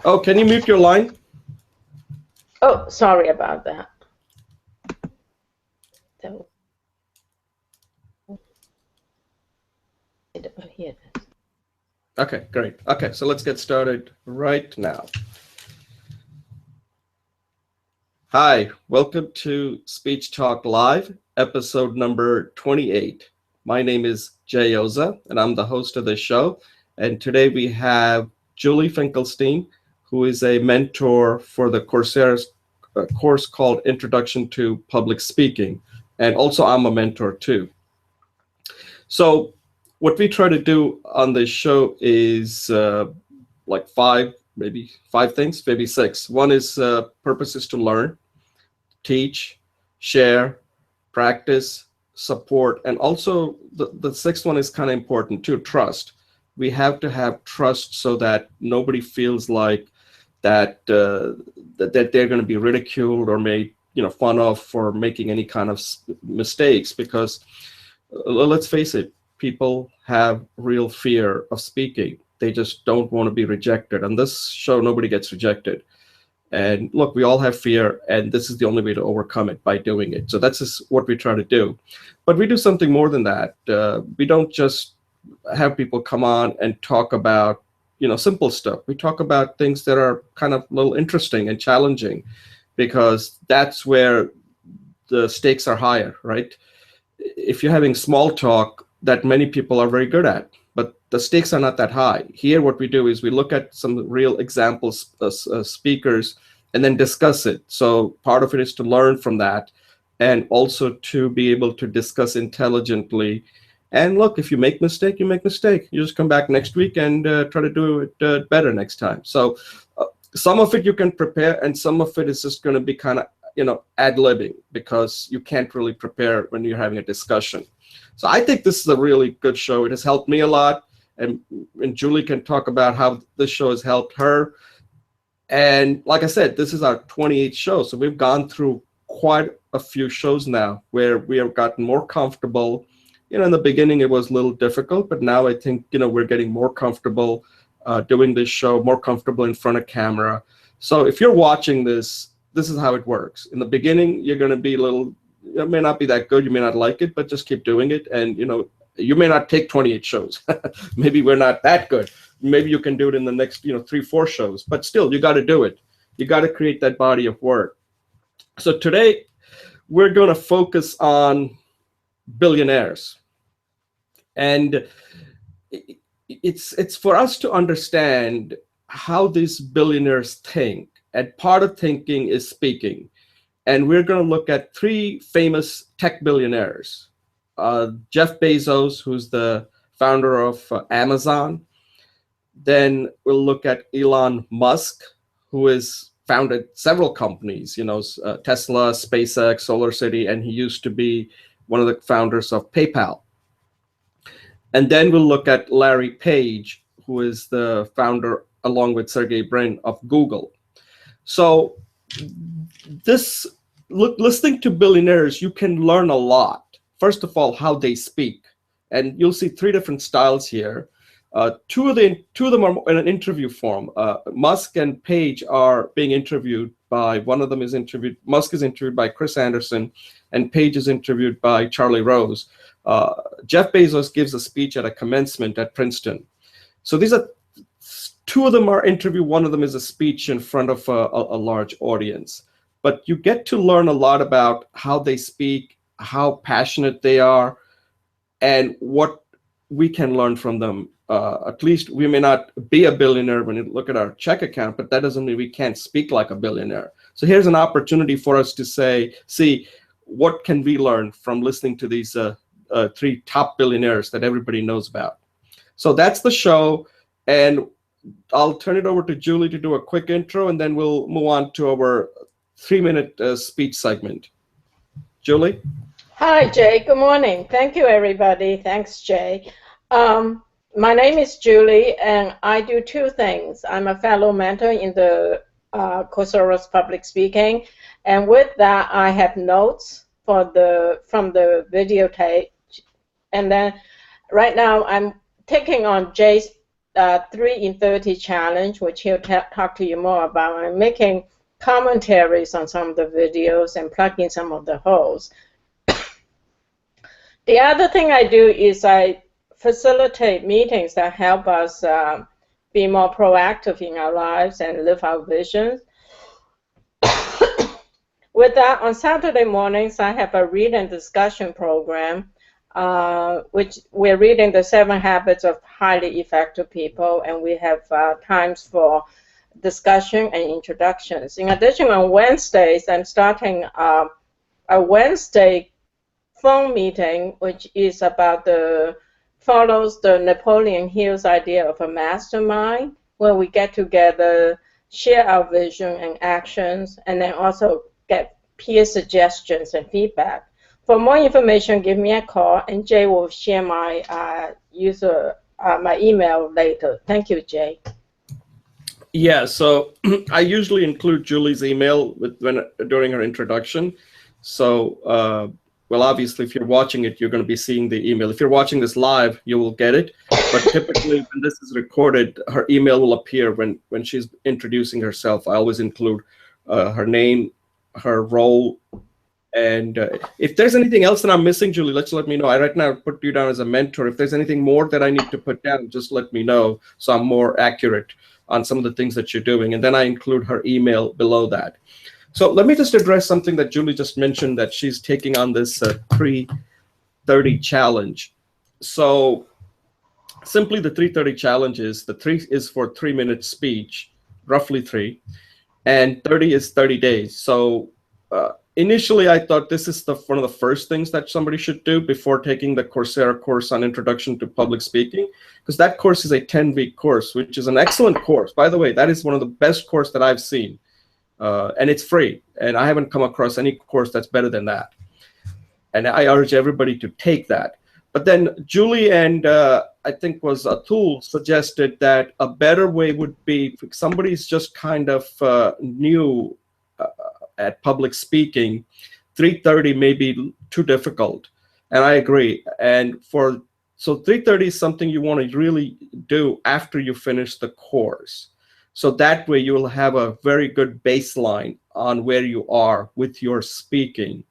Oh, can you mute your line? Oh, sorry about that. So, here it is. Okay, great. Okay, so let's get started right now. Hi, welcome to Speech Talk Live, episode number 28. My name is Jay Oza, and I'm the host of this show. And today we have Julie Finkelstein, who is a mentor for the Coursera course called Introduction to Public Speaking. And also I'm a mentor too. So what we try to do on this show is like maybe five things, maybe six. One is purpose is to learn, teach, share, practice, support, and also the sixth one is kind of important too, trust. We have to have trust so that nobody feels like that that they're going to be ridiculed or made fun of for making any kind of mistakes, because let's face it, people have real fear of speaking. They just don't want to be rejected. On this show, nobody gets rejected. And look, we all have fear, and this is the only way to overcome it, by doing it. So that's just what we try to do. But we do something more than that. We don't just have people come on and talk about simple stuff. We talk about things that are kind of a little interesting and challenging, because that's where the stakes are higher, right? If you're having small talk that many people are very good at, but the stakes are not that high. Here, what we do is we look at some real examples, speakers, and then discuss it. So part of it is to learn from that, and also to be able to discuss intelligently. And look, if you make mistake, you make mistake. You just come back next week and try to do it better next time. So some of it you can prepare, and some of it is just going to be kind of ad-libbing, because you can't really prepare when you're having a discussion. So I think this is a really good show. It has helped me a lot, and Julie can talk about how this show has helped her. And like I said, this is our 28th show, so we've gone through quite a few shows now where we have gotten more comfortable. In the beginning it was a little difficult, but now I think we're getting more comfortable doing this show, more comfortable in front of camera. So if you're watching this is how it works. In the beginning, you're going to be it may not be that good, you may not like it, but just keep doing it. And you may not take 28 shows. Maybe we're not that good. Maybe you can do it in the next 3-4 shows, but still, you got to do it. You got to create that body of work. So today we're going to focus on billionaires, and it's for us to understand how these billionaires think. And part of thinking is speaking. And we're going to look at 3 famous tech billionaires. Jeff Bezos, who's the founder of Amazon. Then we'll look at Elon Musk, who has founded several companies, Tesla, SpaceX, SolarCity, and he used to be one of the founders of PayPal. And then we'll look at Larry Page, who is the founder, along with Sergey Brin, of Google. So listening to billionaires, you can learn a lot. First of all, how they speak. And you'll see 3 different styles here. Two of them are in an interview form. Musk and Page are being interviewed by, Musk is interviewed by Chris Anderson, and Page is interviewed by Charlie Rose. Jeff Bezos gives a speech at a commencement at Princeton. So these are 2 of them are interview. One of them is a speech in front of a large audience. But you get to learn a lot about how they speak, how passionate they are, and what we can learn from them. At least we may not be a billionaire when you look at our check account, but that doesn't mean we can't speak like a billionaire. So here's an opportunity for us to see what can we learn from listening to these 3 top billionaires that everybody knows about. So that's the show, and I'll turn it over to Julie to do a quick intro, and then we'll move on to our 3-minute speech segment. Julie? Hi, Jay. Good morning. Thank you, everybody. Thanks, Jay. My name is Julie, and I do 2 things. I'm a fellow mentor in the Coursera's public speaking, and with that, I have notes from the videotape. And then right now, I'm taking on Jay's 3 in 30 challenge, which he'll talk to you more about. I'm making commentaries on some of the videos and plugging some of the holes. The other thing I do is I facilitate meetings that help us be more proactive in our lives and live our visions. With that, on Saturday mornings, I have a read and discussion program, which we're reading the 7 Habits of Highly Effective People, and we have times for discussion and introductions. In addition, on Wednesdays, I'm starting a Wednesday phone meeting, which is about follows the Napoleon Hill's idea of a mastermind, where we get together, share our vision and actions, and then also get peer suggestions and feedback. For more information, give me a call, and Jay will share my my email later. Thank you, Jay. Yeah, so I usually include Julie's email during her introduction. So, well, obviously, if you're watching it, you're going to be seeing the email. If you're watching this live, you will get it. But typically, when this is recorded, her email will appear when she's introducing herself. I always include her name, her role, and if there's anything else that I'm missing, Julie, let me know. I right now put you down as a mentor. If there's anything more that I need to put down, just let me know so I'm more accurate on some of the things that you're doing. And then I include her email below that. So let me just address something that Julie just mentioned, that she's taking on this 3:30 challenge. So simply the 3:30 challenge is, the 3 is for 3-minute speech, roughly 3, and 30 is 30 days. So initially, I thought this is one of the first things that somebody should do before taking the Coursera course on Introduction to Public Speaking, because that course is a 10-week course, which is an excellent course. By the way, that is one of the best courses that I've seen, and it's free. And I haven't come across any course that's better than that. And I urge everybody to take that. But then Julie and I think was Atul suggested that a better way would be, if somebody's just kind of new at public speaking, 3:30 may be too difficult, and I agree. And so 3:30 is something you want to really do after you finish the course. So that way you will have a very good baseline on where you are with your speaking.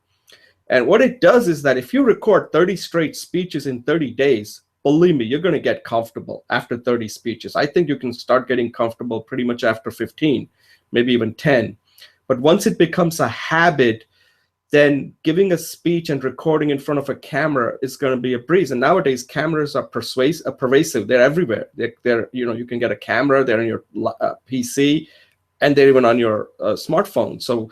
And what it does is that if you record 30 straight speeches in 30 days, believe me, you're going to get comfortable after 30 speeches. I think you can start getting comfortable pretty much after 15, maybe even 10. But once it becomes a habit, then giving a speech and recording in front of a camera is going to be a breeze. And nowadays, cameras are pervasive. They're everywhere. They're you can get a camera. They're on your PC, and they're even on your smartphone. So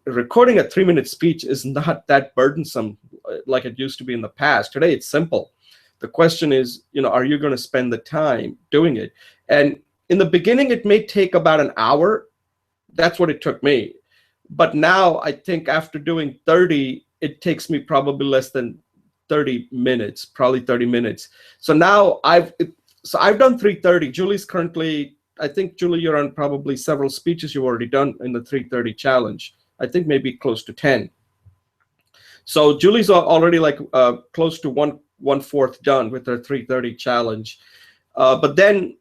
recording a 3-minute speech is not that burdensome like it used to be in the past. Today, it's simple. The question is, are you going to spend the time doing it? And in the beginning, it may take about an hour. That's what it took me. But now I think after doing 30, it takes me probably less than 30 minutes, probably 30 minutes. So now I've done 3:30. Julie's currently, I think, Julie, you're on probably several speeches you've already done in the 3:30 challenge. I think maybe close to 10. So Julie's already like close to one-fourth done with her 3:30 challenge. But then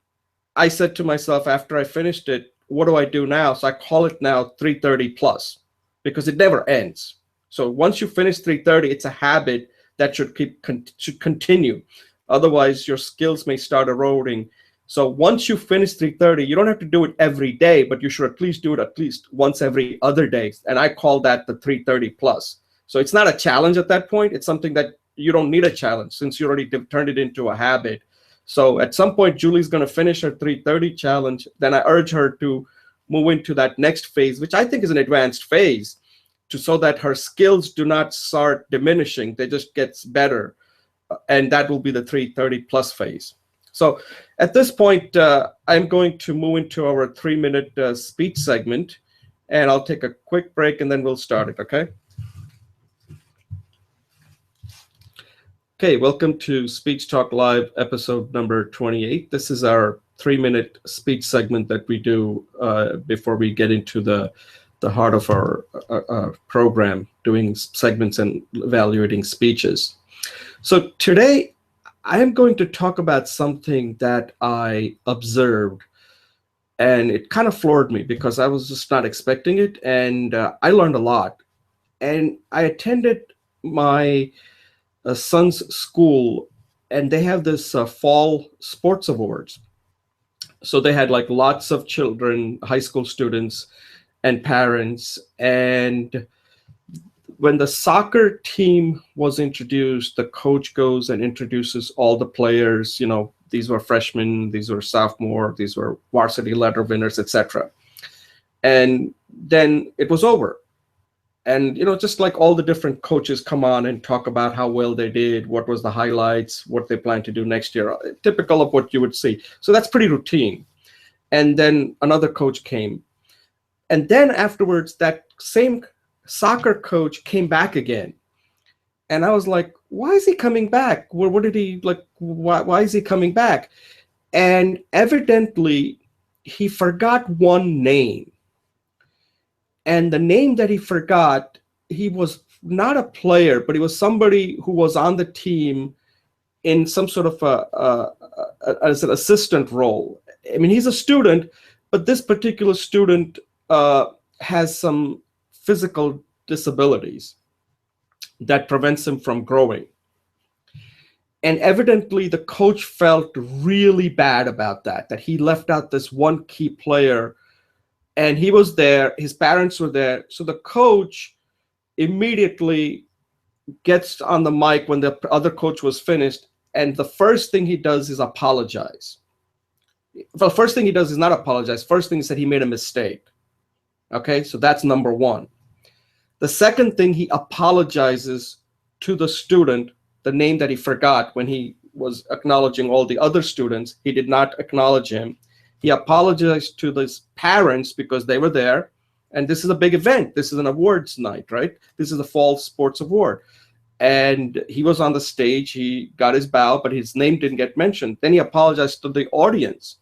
I said to myself after I finished it, what do I do now? So I call it now 3:30 plus, because it never ends. So once you finish 3:30, it's a habit that should continue. Otherwise, your skills may start eroding. So once you finish 3:30, you don't have to do it every day, but you should at least do it at least once every other day. And I call that the 3:30 plus. So it's not a challenge at that point. It's something that you don't need a challenge since you already turned it into a habit. So at some point, Julie's going to finish her 3:30 challenge. Then I urge her to move into that next phase, which I think is an advanced phase, so that her skills do not start diminishing. They just get better. And that will be the 3:30 plus phase. So at this point, I'm going to move into our 3-minute speech segment. And I'll take a quick break, and then we'll start it, okay? Okay, welcome to Speech Talk Live, episode number 28. This is our 3-minute speech segment that we do before we get into the heart of our program, doing segments and evaluating speeches. So today, I am going to talk about something that I observed, and it kind of floored me because I was just not expecting it, and I learned a lot. And I attended my son's school, and they have this fall sports awards. So they had like lots of children, high school students, and parents. And when the soccer team was introduced, the coach goes and introduces all the players. You know, these were freshmen, these were sophomore, these were varsity letter winners, etc. And then it was over. And you know, just like all the different coaches come on and talk about how well they did, what was the highlights, what they plan to do next year, typical of what you would see. So that's pretty routine. And then another coach came, and then afterwards that same soccer coach came back again. And I was like, why is he coming back? What did he like? Why is he coming back? And evidently he forgot one name. And the name that he forgot, he was not a player, but he was somebody who was on the team in some sort of as an assistant role. I mean, he's a student, but this particular student has some physical disabilities that prevents him from growing. And evidently the coach felt really bad about that he left out this one key player. And he was there, his parents were there. So the coach immediately gets on the mic when the other coach was finished. And the first thing he does is apologize. Well, first thing he does is not apologize. First thing he said he made a mistake. Okay, so that's number one. The second thing, he apologizes to the student, the name that he forgot when he was acknowledging all the other students. He did not acknowledge him. He apologized to his parents because they were there. And this is a big event. This is an awards night, right? This is the fall sports award. And he was on the stage. He got his bow, but his name didn't get mentioned. Then he apologized to the audience.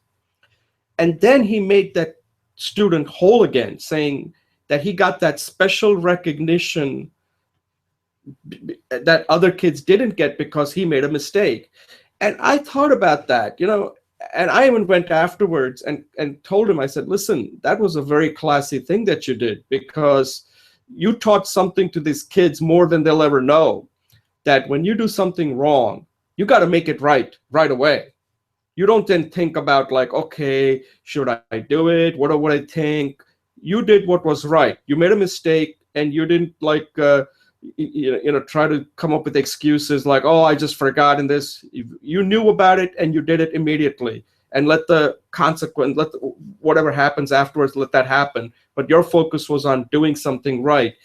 And then he made that student whole again, saying that he got that special recognition that other kids didn't get because he made a mistake. And I thought about that, you know, and I even went afterwards and told him, I said, listen, that was a very classy thing that you did, because you taught something to these kids more than they'll ever know, that when you do something wrong, you got to make it right away. You don't then think about like, okay, should I do it? What would I think? You did what was right. You made a mistake, and you didn't like, try to come up with excuses like, oh, I just forgot in this. You knew about it and you did it immediately, and let the consequence, whatever happens afterwards, let that happen. But your focus was on doing something right.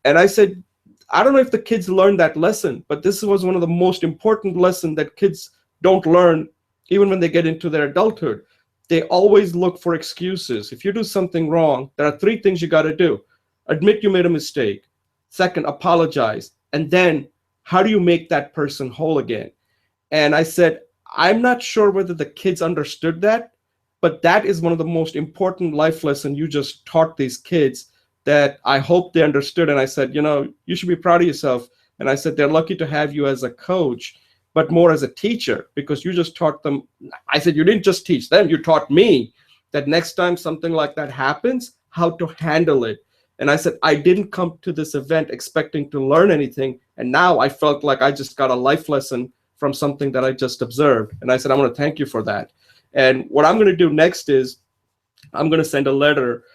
And I said, I don't know if the kids learned that lesson, but this was one of the most important lessons that kids don't learn even when they get into their adulthood. They always look for excuses. If you do something wrong, there are three things you got to do. Admit you made a mistake. Second, apologize. And then how do you make that person whole again? And I said, I'm not sure whether the kids understood that, but that is one of the most important life lessons you just taught these kids that I hope they understood. And I said, you know, you should be proud of yourself. And I said, they're lucky to have you as a coach, but more as a teacher, because you just taught them. I said, you didn't just teach them, you taught me that next time something like that happens, how to handle it. And I said, I didn't come to this event expecting to learn anything. And now I felt like I just got a life lesson from something that I just observed. And I said, I want to thank you for that. And what I'm going to do next is I'm going to send a letter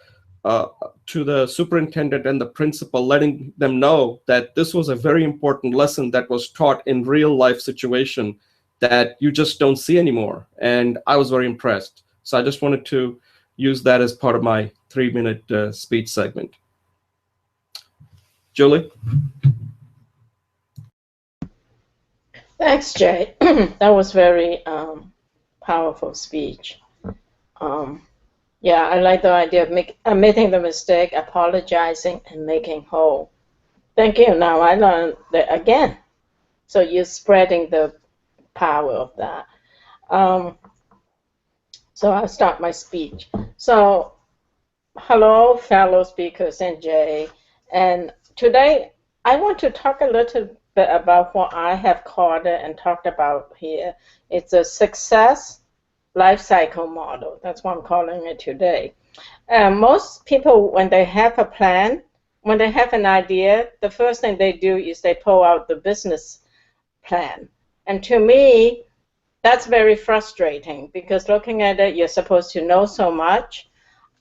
to the superintendent and the principal, letting them know that this was a very important lesson that was taught in real life situation that you just don't see anymore. And I was very impressed. So I just wanted to use that as part of my 3-minute speech segment. Julie? Thanks, Jay. That was very powerful speech. Yeah, I like the idea of admitting the mistake, apologizing, and making whole. Thank you. Now I learned that again. So you're spreading the power of that. So I'll start my speech. So, hello, fellow speakers and Jay. And today I want to talk a little bit about what I have called it and talked about here. It's a success life cycle model. That's what I'm calling it today. Most people, when they have a plan, when they have an idea, the first thing they do is they pull out the business plan. And to me, that's very frustrating because looking at it, you're supposed to know so much.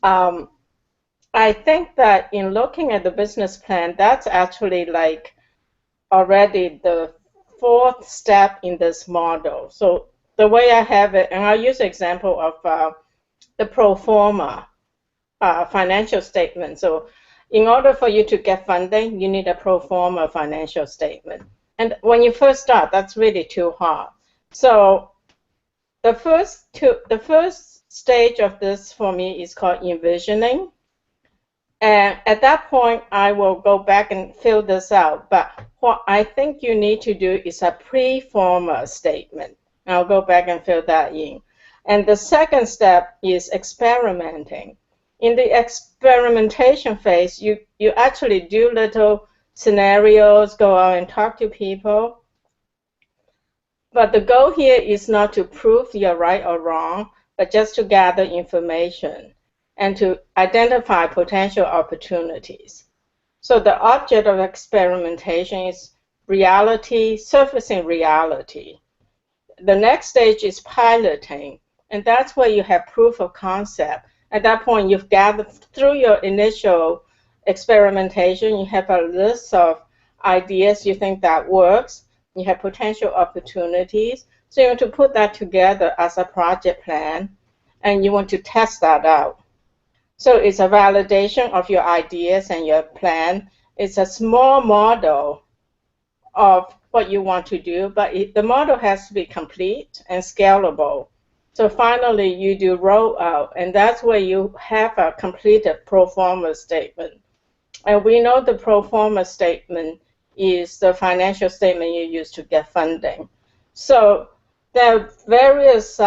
I think that in looking at the business plan, that's actually like already the fourth step in this model. So the way I have it, and I'll use the example of the pro forma financial statement. So in order for you to get funding, you need a pro forma financial statement. And when you first start, that's really too hard. So the first stage of this for me is called envisioning. And at that point, I will go back and fill this out. But what I think you need to do is a pre-forma statement. I'll go back and fill that in. And the second step is experimenting. In the experimentation phase, you actually do little scenarios, go out and talk to people. But the goal here is not to prove you're right or wrong, but just to gather information and to identify potential opportunities. So the object of experimentation is reality, surfacing reality. The next stage is piloting, and that's where you have proof of concept. At that point, you've gathered through your initial experimentation, you have a list of ideas you think that works, you have potential opportunities, so you want to put that together as a project plan, and you want to test that out. So it's a validation of your ideas and your plan. It's a small model of what you want to do, but the model has to be complete and scalable. So finally, you do rollout, and that's where you have a completed pro forma statement. And we know the pro forma statement is the financial statement you use to get funding. So there are various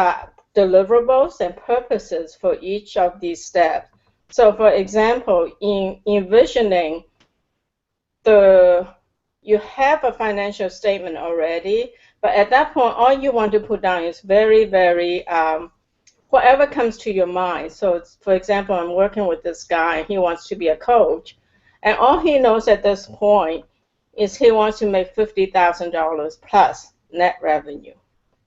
deliverables and purposes for each of these steps. So for example, in envisioning, you have a financial statement already, but at that point, all you want to put down is very, whatever comes to your mind. So for example, I'm working with this guy, he wants to be a coach, and all he knows at this point is he wants to make $50,000 plus net revenue,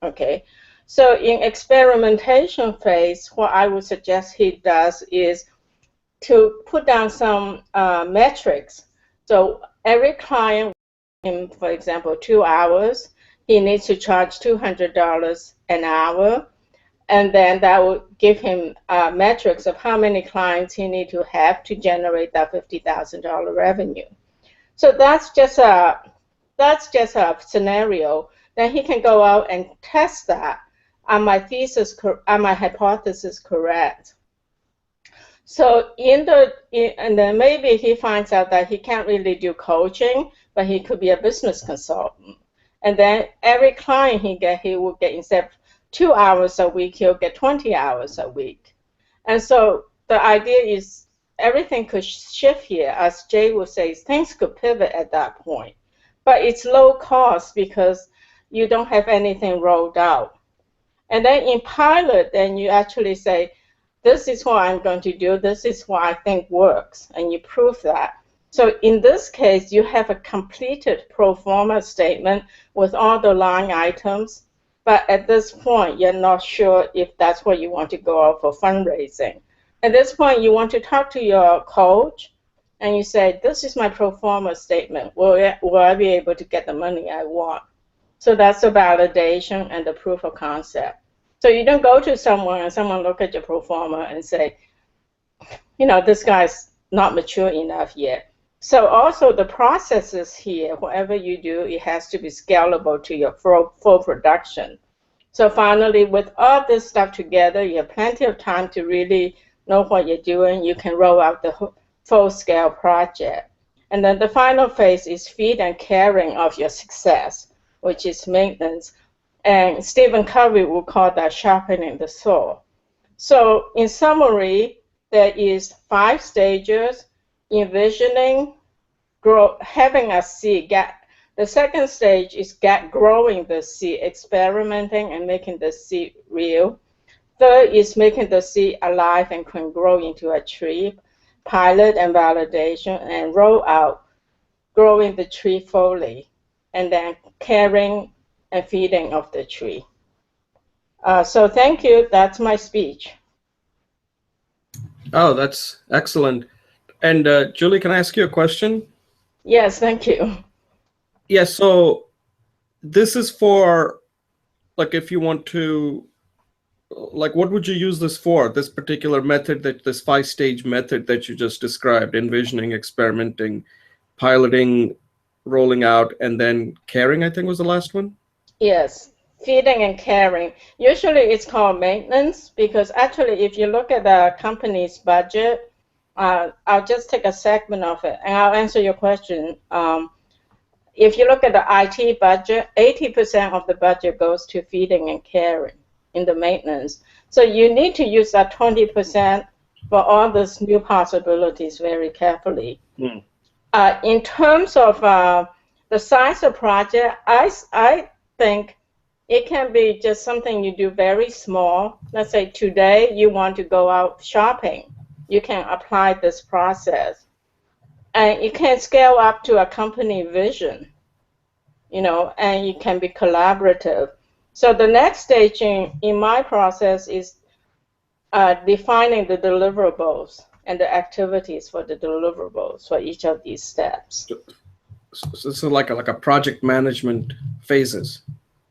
okay? So in experimentation phase, what I would suggest he does is to put down some metrics. So every client, for example, 2 hours, he needs to charge $200 an hour, and then that will give him metrics of how many clients he needs to have to generate that $50,000 revenue. So that's just a scenario. Then he can go out and test that. Are my hypothesis correct? So and then maybe he finds out that he can't really do coaching, but he could be a business consultant. And then every client he will get, instead of 2 hours a week, he'll get 20 hours a week. And so the idea is everything could shift here. As Jay would say, things could pivot at that point. But it's low cost because you don't have anything rolled out. And then in pilot, then you actually say, this is what I'm going to do, this is what I think works, and you prove that. So in this case, you have a completed pro forma statement with all the line items, but at this point, you're not sure if that's what you want to go out for fundraising. At this point, you want to talk to your coach, and you say, this is my pro forma statement. Will I be able to get the money I want? So that's the validation and the proof of concept. So you don't go to someone and someone look at your pro forma and say, this guy's not mature enough yet. So also the processes here, whatever you do, it has to be scalable to your full production. So finally, with all this stuff together, you have plenty of time to really know what you're doing. You can roll out the full-scale project. And then the final phase is feed and caring of your success, which is maintenance. And Stephen Covey would call that sharpening the saw. So in summary, there is 5 stages: envisioning, having a seed, The second stage is growing the seed, experimenting and making the seed real. Third is making the seed alive and can grow into a tree, pilot and validation, and roll out, growing the tree fully, and then caring and feeding of the tree. So thank you. That's my speech. Oh, that's excellent. And Julie, can I ask you a question? Yes, thank you. Yes, so this is for, like, if you want to, like, what would you use this for? This particular method, this 5-stage method that you just described, envisioning, experimenting, piloting, rolling out, and then caring, I think was the last one? Yes, feeding and caring. Usually it's called maintenance because actually if you look at the company's budget, I'll just take a segment of it and I'll answer your question. If you look at the IT budget, 80% of the budget goes to feeding and caring in the maintenance. So you need to use that 20% for all these new possibilities very carefully. In terms of the size of project, I think it can be just something you do very small. Let's say today you want to go out shopping. You can apply this process. And it can scale up to a company vision, you know, and it can be collaborative. So the next stage in my process is defining the deliverables and the activities for the deliverables for each of these steps. So this is like a project management phases.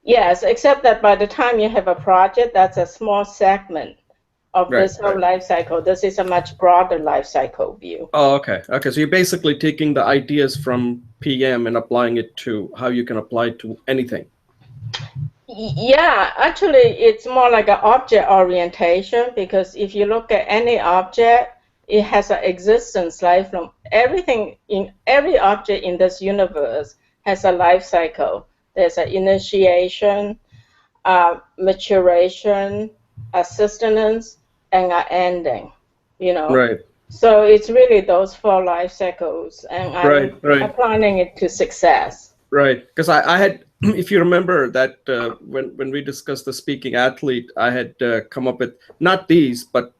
Yes, except that by the time you have a project, that's a small segment of this whole life cycle. This is a much broader life cycle view. Oh, okay. Okay, so you're basically taking the ideas from PM and applying it to how you can apply it to anything. Yeah, actually, it's more like an object orientation because if you look at any object, it has an existence lifelong. Everything in every object in this universe has a life cycle. There's an initiation, maturation, a sustenance, and an ending. You know. Right. So it's really those 4 life cycles, and I'm applying it to success. Right, because I had, if you remember that when we discussed the speaking athlete, I had come up with not these, but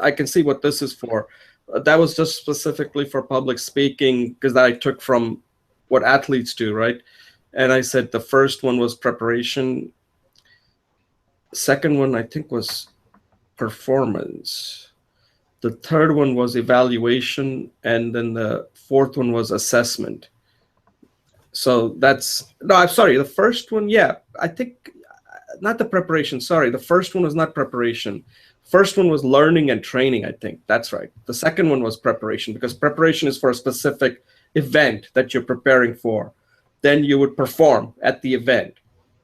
I can see what this is for. That was just specifically for public speaking because I took from what athletes do, right? And I said the first one was preparation. Second one, I think, was performance. The third one was evaluation. And then the fourth one was assessment. So that's, no, I'm sorry. The first one, yeah, I think, not the preparation. Sorry, the first one was not preparation. First one was learning and training, I think. That's right. The second one was preparation because preparation is for a specific event that you're preparing for. Then you would perform at the event.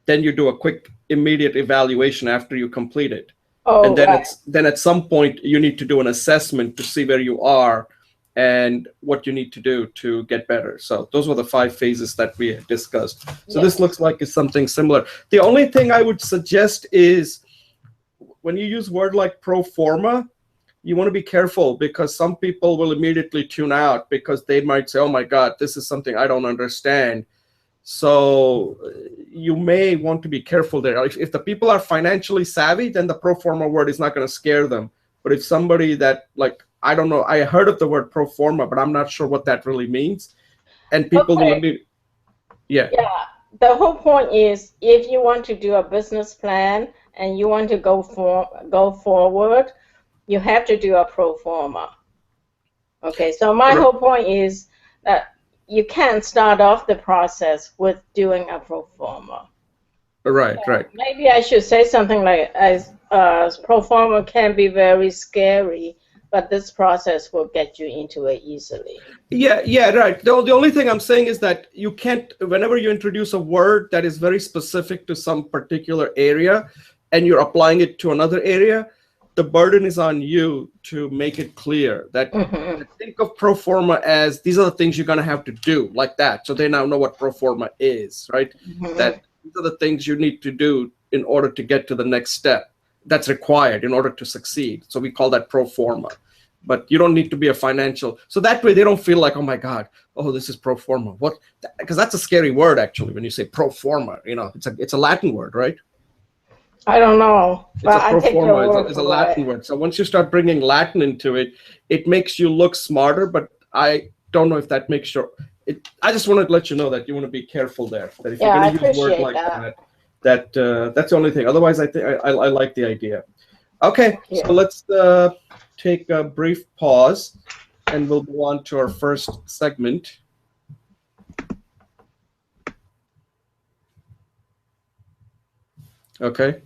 Then you do a quick, immediate evaluation after you complete it. Oh, and then then at some point you need to do an assessment to see where you are and what you need to do to get better. So those were the 5 phases that we had discussed. So this looks like it's something similar. The only thing I would suggest is when you use word like pro forma, you want to be careful because some people will immediately tune out because they might say, oh my God, this is something I don't understand. So you may want to be careful there. If the people are financially savvy, then the pro forma word is not going to scare them. But if somebody that, like, I don't know, I heard of the word pro forma, but I'm not sure what that really means. And people will be, Yeah, the whole point is if you want to do a business plan and you want to go forward, you have to do a pro forma. Okay, so my whole point is that you can't start off the process with doing a pro forma. Right. Maybe I should say something like, as pro forma can be very scary, but this process will get you into it easily. Yeah, right. The only thing I'm saying is that you can't, whenever you introduce a word that is very specific to some particular area and you're applying it to another area, the burden is on you to make it clear that think of pro forma as these are the things you're going to have to do, like that. So they now know what pro forma is, right? That these are the things you need to do in order to get to the next step that's required in order to succeed. So we call that pro forma. but you don't need to be a financial. So that way they don't feel like, oh my God, oh, this is pro forma. What? Because that's a scary word, actually, when you say pro forma. It's a Latin word, right? I don't know, but I take your word it's a Latin word. So once you start bringing Latin into it, it makes you look smarter, but I don't know if that makes your. I just wanted to let you know that you want to be careful there. That if you're going to use a word like that's the only thing. Otherwise, I think I like the idea. Okay, so let's take a brief pause, and we'll go on to our first segment. Okay.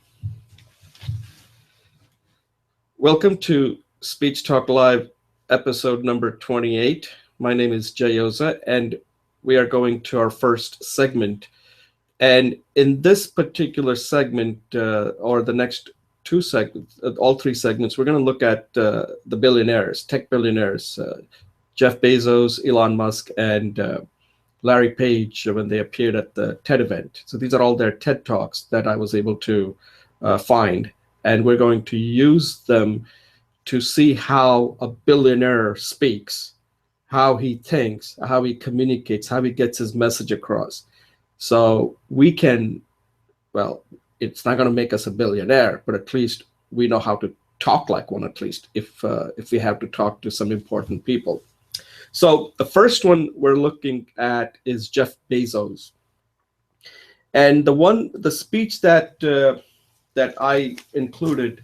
Welcome to Speech Talk Live, episode number 28. My name is Jay Oza, and we are going to our first segment. And in this particular segment, or the next two segments, all three segments, we're going to look at the billionaires, tech billionaires, Jeff Bezos, Elon Musk, and Larry Page when they appeared at the TED event. So these are all their TED Talks that I was able to find. And we're going to use them to see how a billionaire speaks, how he thinks, how he communicates, how he gets his message across. So we can, well, it's not going to make us a billionaire, but at least we know how to talk like one, at least, if we have to talk to some important people. So the first one we're looking at is Jeff Bezos. And the speech that I included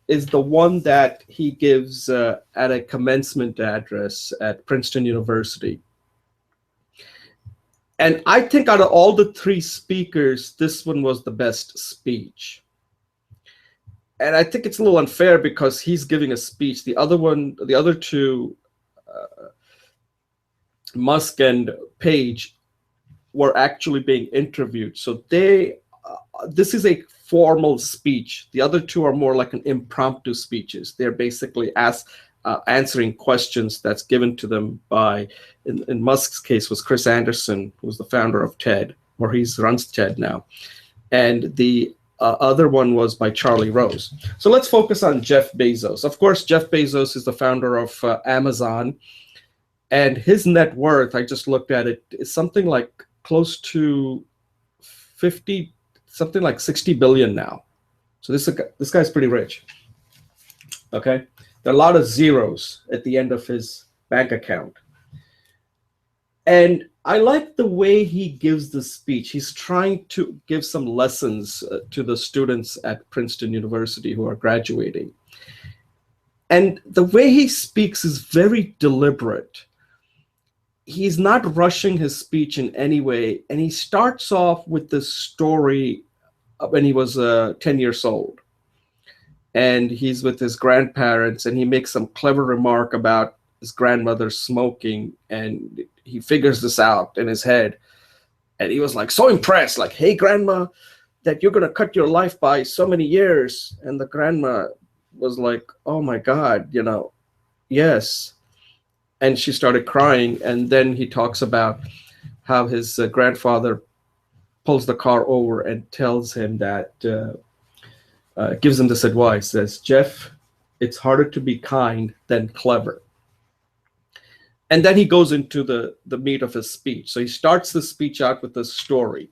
is the one that he gives at a commencement address at Princeton University. And I think out of all the three speakers, this one was the best speech. And I think it's a little unfair because he's giving a speech. The other two, Musk and Page, were actually being interviewed. So this is a formal speech. The other two are more like an impromptu speeches. They're basically answering questions that's given to them by, in Musk's case, was Chris Anderson, who's the founder of TED, or he runs TED now. And the other one was by Charlie Rose. So let's focus on Jeff Bezos. Of course, Jeff Bezos is the founder of Amazon. And his net worth, I just looked at it, is something like close to 60 billion now. So this guy's pretty rich. Okay, there are a lot of zeros at the end of his bank account. And I like the way he gives the speech. He's trying to give some lessons to the students at Princeton University who are graduating. And the way he speaks is very deliberate. He's not rushing his speech in any way. And he starts off with this story when he was 10 years old. And he's with his grandparents, and he makes some clever remark about his grandmother smoking, and he figures this out in his head. And he was like so impressed, like, hey, grandma, that you're going to cut your life by so many years. And the grandma was like, oh my God, yes. And she started crying. And then he talks about how his grandfather pulls the car over and tells him that, gives him this advice, says, Jeff, it's harder to be kind than clever. And then he goes into the meat of his speech. So he starts the speech out with a story.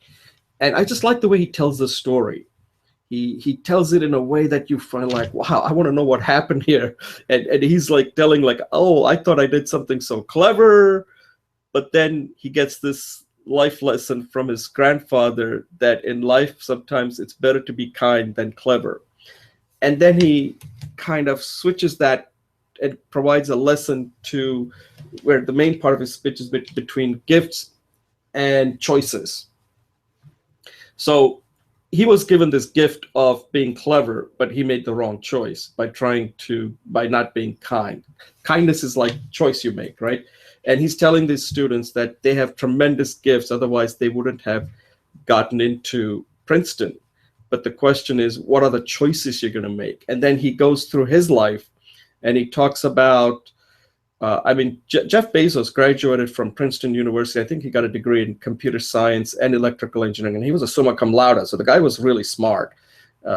And I just like the way he tells the story. He tells it in a way that you find like, wow, I want to know what happened here. And he's like telling like, oh, I thought I did something so clever. But then he gets this life lesson from his grandfather that in life, sometimes it's better to be kind than clever. And then he kind of switches that and provides a lesson to where the main part of his speech is between gifts and choices. So he was given this gift of being clever, but he made the wrong choice by not being kind. Kindness is like choice you make, right? And he's telling these students that they have tremendous gifts, otherwise they wouldn't have gotten into Princeton. But the question is, what are the choices you're going to make? And then he goes through his life and he talks about, Jeff Bezos graduated from Princeton University. I think he got a degree in computer science and electrical engineering, and he was a summa cum laude. So the guy was really smart.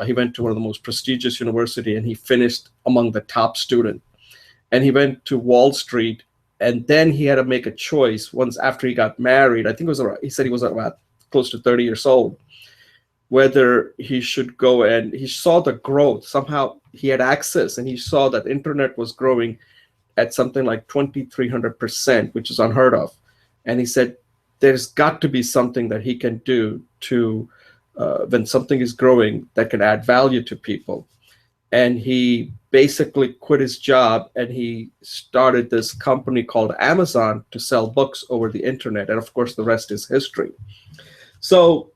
He went to one of the most prestigious universities, and he finished among the top students. and he went to Wall Street, and then he had to make a choice once after he got married. I think it was around, he said he was about close to 30 years old, whether he should go, and he saw the growth. Somehow he had access, and he saw that internet was growing at something like 2,300%, which is unheard of. And he said, there's got to be something that he can do to, when something is growing, that can add value to people. And he basically quit his job, and he started this company called Amazon to sell books over the internet. And of course, the rest is history. So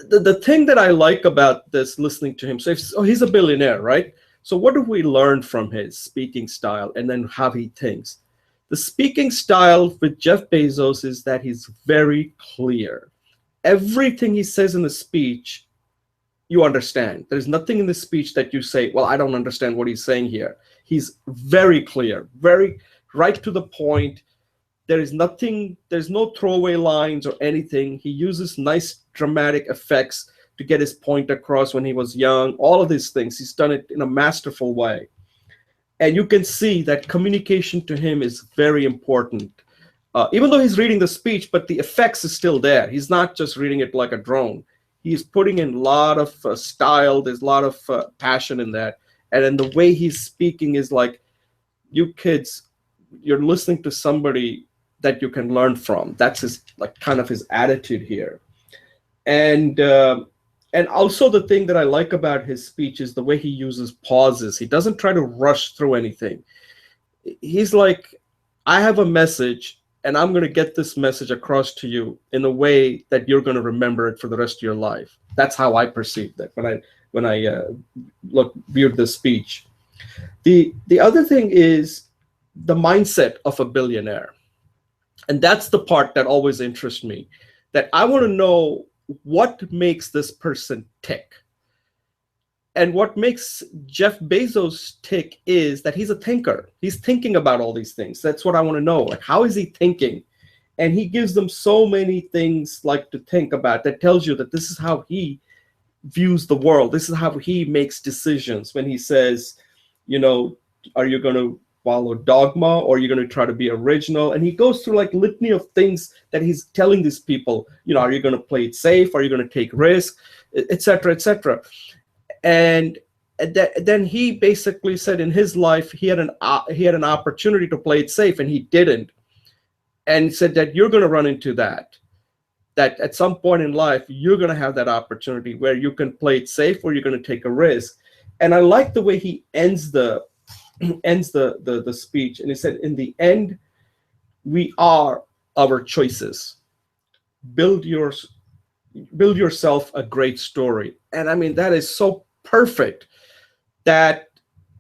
the thing that I like about this, listening to him, so he's a billionaire, right? So what do we learn from his speaking style and then how he thinks? The speaking style with Jeff Bezos is that he's very clear. Everything he says in the speech, you understand. There's nothing in the speech that you say, well, I don't understand what he's saying here. He's very clear, very right to the point. There is nothing, there's no throwaway lines or anything. He uses nice dramatic effects to get his point across when he was young. All of these things, he's done it in a masterful way. And you can see that communication to him is very important. Even though he's reading the speech, but the effects is still there. He's not just reading it like a drone. He's putting in a lot of style. There's a lot of passion in that. And then the way he's speaking is like, you kids, you're listening to somebody that you can learn from. That's his, like, kind of his attitude here. And also the thing that I like about his speech is the way he uses pauses. He doesn't try to rush through anything. He's like, I have a message, and I'm going to get this message across to you in a way that you're going to remember it for the rest of your life. That's how I perceived that when I viewed the speech. The other thing is the mindset of a billionaire. And that's the part that always interests me, that I want to know what makes this person tick. And what makes Jeff Bezos tick is that he's a thinker. He's thinking about all these things. That's what I want to know. Like, how is he thinking? And he gives them so many things like to think about that tells you that this is how he views the world. This is how he makes decisions when he says, you know, are you going to follow dogma, or you're going to try to be original? And he goes through like litany of things that he's telling these people, you know, are you going to play it safe? Are you going to take risk, etc., etc. And then he basically said in his life he had an opportunity to play it safe, and he didn't. And said that you're going to run into that at some point in life you're going to have that opportunity where you can play it safe or you're going to take a risk. And I like the way he ends the speech, and he said, in the end, we are our choices. Build yourself a great story. And I mean, that is so perfect that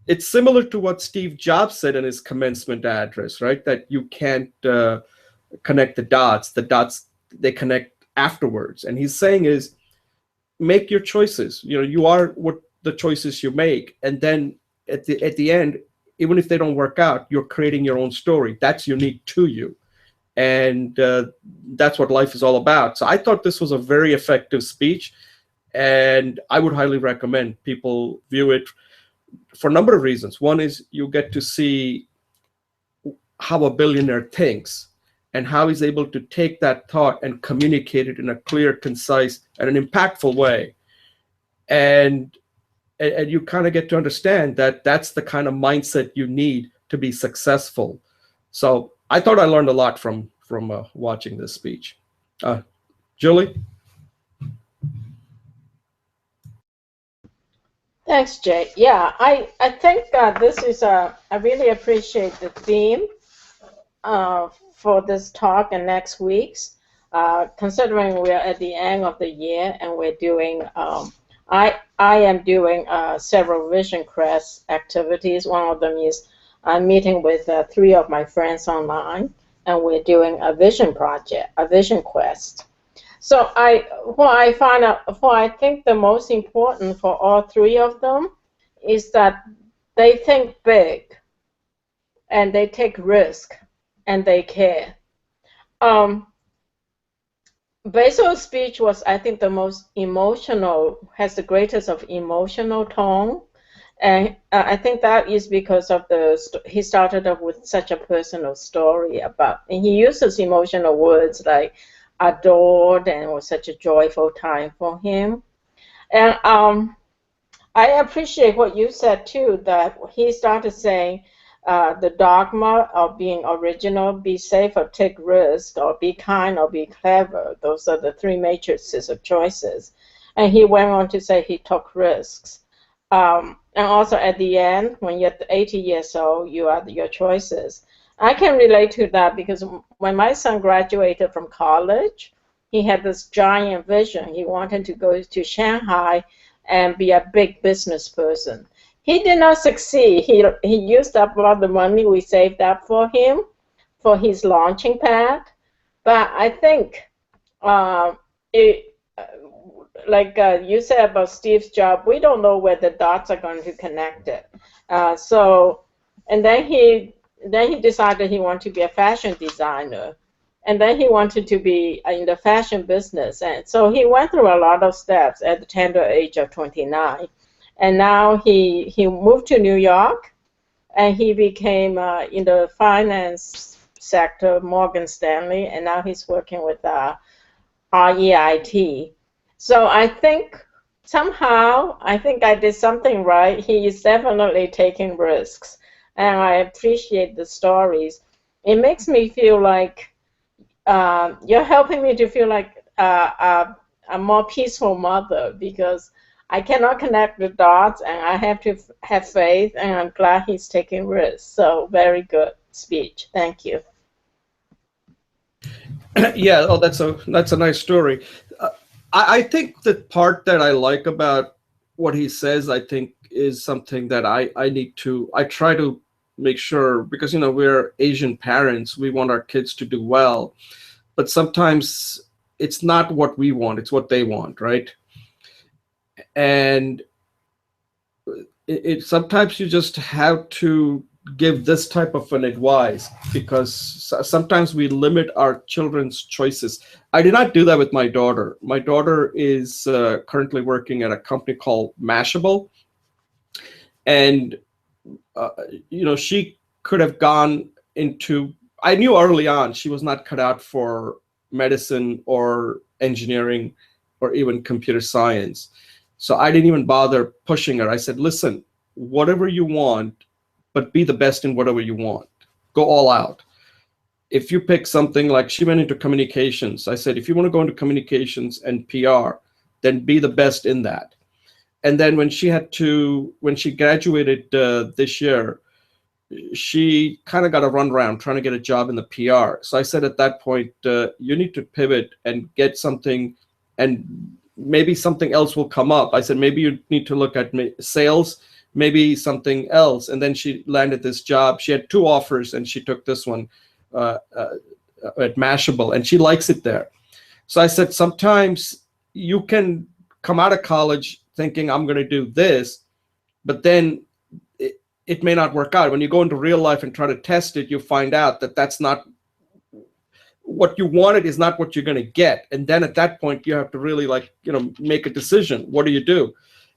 it's similar to what Steve Jobs said in his commencement address, right? That you can't connect the dots. The dots, they connect afterwards. And he's saying is, make your choices. You know, you are what the choices you make. And then at the end, even if they don't work out, you're creating your own story. That's unique to you. And that's what life is all about. So I thought this was a very effective speech, and I would highly recommend people view it for a number of reasons. One is you get to see how a billionaire thinks and how he's able to take that thought and communicate it in a clear, concise, and an impactful way. And you kind of get to understand that that's the kind of mindset you need to be successful. So I thought I learned a lot from watching this speech. Julie? Thanks, Jay. Yeah, I think this is I really appreciate the theme for this talk and next week's. Considering we're at the end of the year and we're doing I am doing several Vision Quest activities. One of them is I'm meeting with 3 of my friends online, and we're doing a vision project, a Vision Quest. So what I think the most important for all 3 of them is that they think big, and they take risk, and they care. Bezos' speech was, I think, the most emotional, has the greatest of emotional tone, And I think that is because of he started off with such a personal story about, and he uses emotional words like adored, and it was such a joyful time for him. And I appreciate what you said too, that he started saying the dogma of being original, be safe or take risk, or be kind or be clever. Those are the three matrices of choices. And he went on to say he took risks. And also at the end, when you're 80 years old, you are your choices. I can relate to that because when my son graduated from college, he had this giant vision. He wanted to go to Shanghai and be a big business person. He did not succeed. He used up all the money we saved up for him for his launching pad. But I think like you said about Steve's job, we don't know where the dots are going to connect it. And then he decided he wanted to be a fashion designer, and then he wanted to be in the fashion business. And so he went through a lot of steps at the tender age of 29. And now he moved to New York, and he became in the finance sector, Morgan Stanley, and now he's working with REIT. So I think somehow, I think I did something right. He is definitely taking risks, and I appreciate the stories. It makes me feel like you're helping me to feel like a more peaceful mother, because I cannot connect the dots, and I have to have faith, and I'm glad he's taking risks. So very good speech. Thank you. Yeah, oh, that's a nice story. I think the part that I like about what he says, I think, is something that I try to make sure, because, we're Asian parents, we want our kids to do well, but sometimes it's not what we want, it's what they want, right? And sometimes you just have to give this type of an advice, because sometimes we limit our children's choices. I did not do that with my daughter. My daughter is currently working at a company called Mashable, and she could have gone into, I knew early on she was not cut out for medicine or engineering or even computer science. So I didn't even bother pushing her. I said, listen, whatever you want, but be the best in whatever you want. Go all out. If you pick something like, she went into communications, I said, if you want to go into communications and PR, then be the best in that. And then when she graduated this year, she kind of got a runaround trying to get a job in the PR. So I said at that point, you need to pivot and get something, and maybe something else will come up. I said, maybe you need to look at sales, maybe something else. And then she landed this job. She had 2 offers, and she took this one at Mashable, and she likes it there. So I said, sometimes you can come out of college thinking, I'm going to do this, but then it may not work out. When you go into real life and try to test it, you find out that that's not what you wanted, is not what you're going to get. And then at that point, you have to really make a decision. What do you do?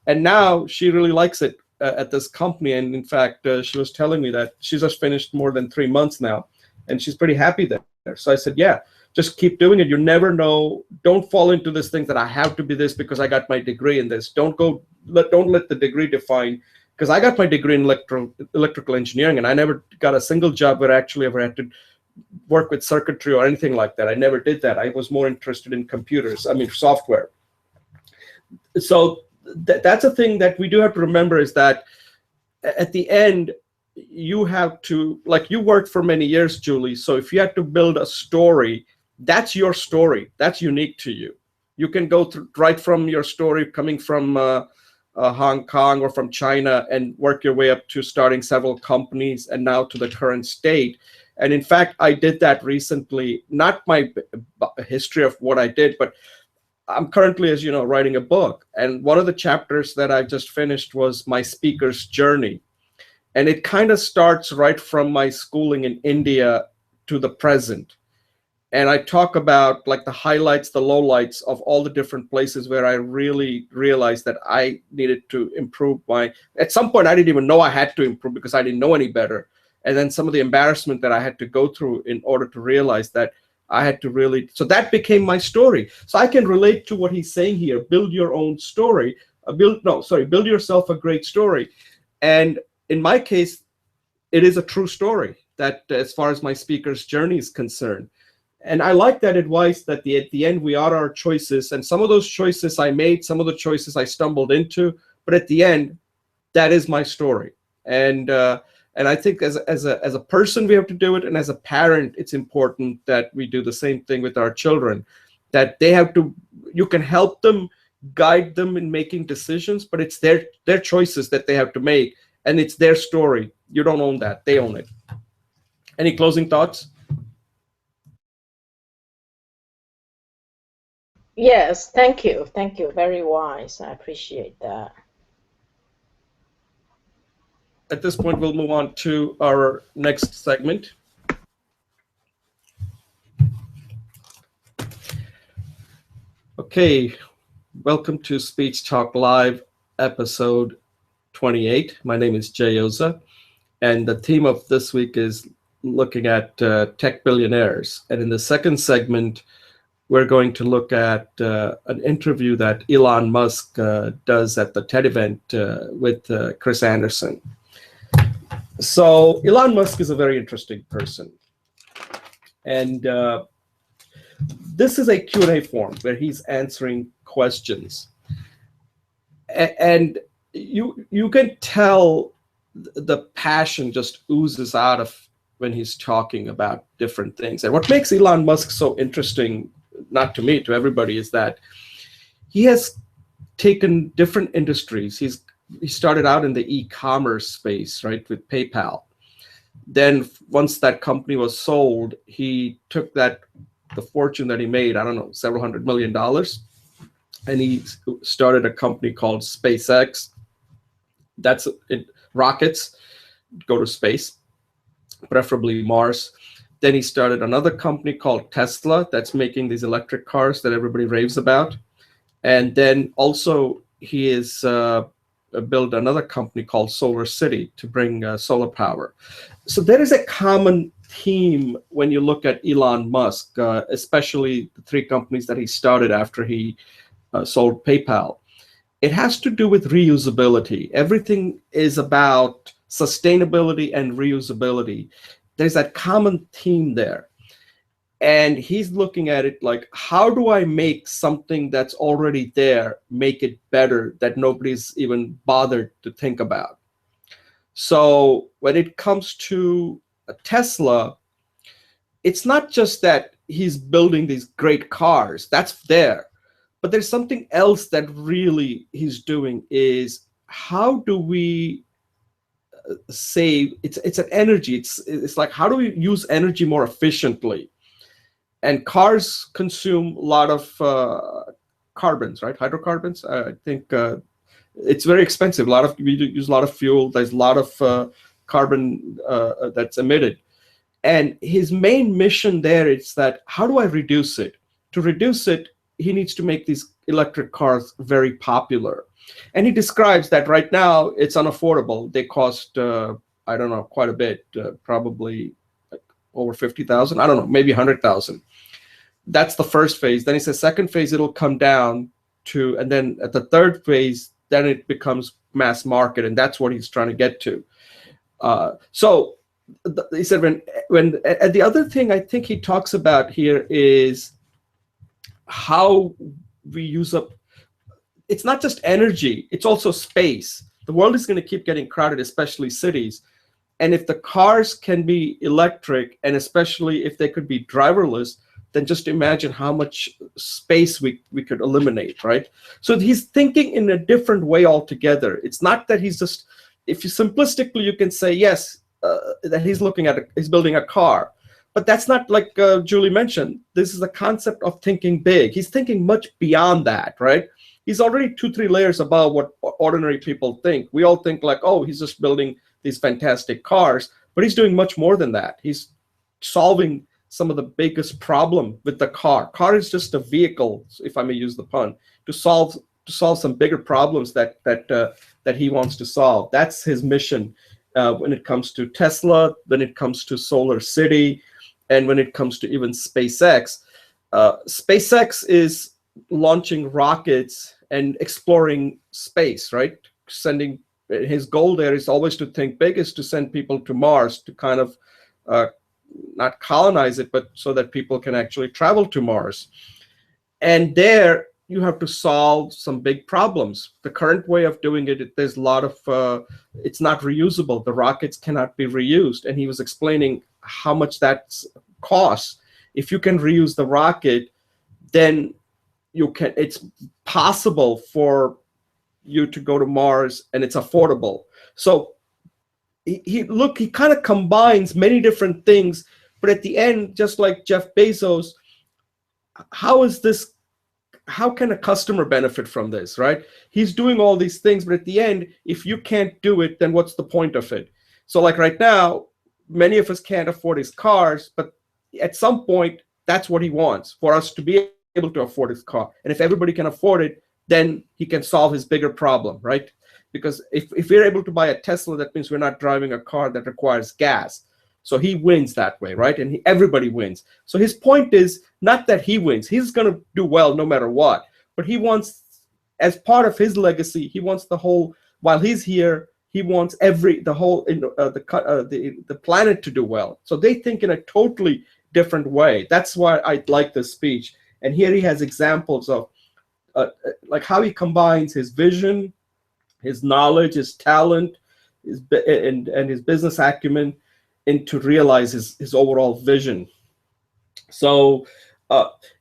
And now she really likes it at this company. And in fact, she was telling me that she's just finished more than 3 months now, and she's pretty happy there. So I said, yeah, just keep doing it. You never know. Don't fall into this thing that I have to be this because I got my degree in this. Don't let the degree define, because I got my degree in electrical engineering, and I never got a single job where I actually ever had to work with circuitry or anything like that. I never did that. I was more interested in software. So that's a thing that we do have to remember, is that at the end, you have to, like, you worked for many years, Julie. So if you had to build a story, that's your story. That's unique to you. You can go right from your story coming from Hong Kong or from China and work your way up to starting several companies and now to the current state. And in fact, I did that recently, not my history of what I did, but I'm currently, as you know, writing a book. And one of the chapters that I just finished was my speaker's journey. And it kind of starts right from my schooling in India to the present. And I talk about like the highlights, the lowlights of all the different places where I really realized that I needed to improve at some point I didn't even know I had to improve because I didn't know any better. And then some of the embarrassment that I had to go through in order to realize that I had to really, so that became my story. So I can relate to what he's saying here. Build your own story. Build yourself a great story. And in my case, it is a true story that as far as my speaker's journey is concerned. And I like that advice that at the end, we are our choices. And some of those choices I made, some of the choices I stumbled into, but at the end, that is my story. And I think as a person, we have to do it. And as a parent, it's important that we do the same thing with our children, that they have to, you can help them, guide them in making decisions, but it's their choices that they have to make. And it's their story. You don't own that. They own it. Any closing thoughts? Yes, thank you. Thank you. Very wise. I appreciate that. At this point, we'll move on to our next segment. Okay, welcome to Speech Talk Live, episode 28. My name is Jay Oza, and the theme of this week is looking at tech billionaires. And in the second segment, we're going to look at an interview that Elon Musk does at the TED event with Chris Anderson. So Elon Musk is a very interesting person. And this is a Q&A form where he's answering questions. And you can tell the passion just oozes out of when he's talking about different things. And what makes Elon Musk so interesting, not to me, to everybody, is that he has taken different industries. He started out in the e-commerce space, right, with PayPal. Then once that company was sold, he took the fortune that he made, I don't know, several $100 million, and he started a company called SpaceX. That's it, rockets go to space, preferably Mars. Then he started another company called Tesla that's making these electric cars that everybody raves about. And then also he is built another company called Solar City to bring solar power. So there is a common theme when you look at Elon Musk, especially the three companies that he started after he sold PayPal. It has to do with reusability. Everything is about sustainability and reusability. There's that common theme there. And he's looking at it like, how do I make something that's already there, make it better, that nobody's even bothered to think about? So when it comes to Tesla, it's not just that he's building these great cars, that's there. But there's something else that really he's doing is, how do we save, it's an energy, it's like, how do we use energy more efficiently? And cars consume a lot of carbons, right? Hydrocarbons. I think it's very expensive. We use a lot of fuel. There's a lot of carbon that's emitted. And his main mission there is that, how do I reduce it? To reduce it, he needs to make these electric cars very popular. And he describes that right now it's unaffordable. They cost, I don't know, quite a bit, probably over 50,000. I don't know, maybe 100,000. That's the first phase. Then he says second phase, it'll come down to, and then at the third phase, then it becomes mass market, and that's what he's trying to get to. So he said when and the other thing I think he talks about here is how we use up. It's not just energy; it's also space. The world is going to keep getting crowded, especially cities. And if the cars can be electric, and especially if they could be driverless, then just imagine how much space we could eliminate, right? So he's thinking in a different way altogether. It's not that he's just, if you simplistically, you can say, yes, that he's building a car. But that's not, like Julie mentioned, this is a concept of thinking big. He's thinking much beyond that, right? He's already 2-3 layers above what ordinary people think. We all think like, oh, he's just building these fantastic cars, but he's doing much more than that. He's solving some of the biggest problem with the car. Car is just a vehicle, if I may use the pun, to solve some bigger problems that he wants to solve. That's his mission when it comes to Tesla, when it comes to Solar City, and when it comes to even SpaceX. SpaceX is launching rockets and exploring space, right? His goal there is always to think big, is to send people to Mars, to kind of not colonize it, but so that people can actually travel to Mars. And there you have to solve some big problems. The current way of doing it, there's a lot of, it's not reusable. The rockets cannot be reused. And he was explaining how much that costs. If you can reuse the rocket, then it's possible for you to go to Mars, and it's affordable. So he kind of combines many different things, but at the end, just like Jeff Bezos, how can a customer benefit from this, right? He's doing all these things, but at the end, if you can't do it, then what's the point of it? So like right now, many of us can't afford his cars, but at some point, that's what he wants, for us to be able to afford his car. And if everybody can afford it, then he can solve his bigger problem, right? Because if we're able to buy a Tesla, that means we're not driving a car that requires gas. So he wins that way, right? And everybody wins. So his point is not that he wins. He's going to do well no matter what. But he wants, as part of his legacy, he wants the whole, while he's here, he wants the planet to do well. So they think in a totally different way. That's why I like this speech. And here he has examples of like how he combines his vision, his knowledge, his talent, and his business acumen to realize his overall vision. So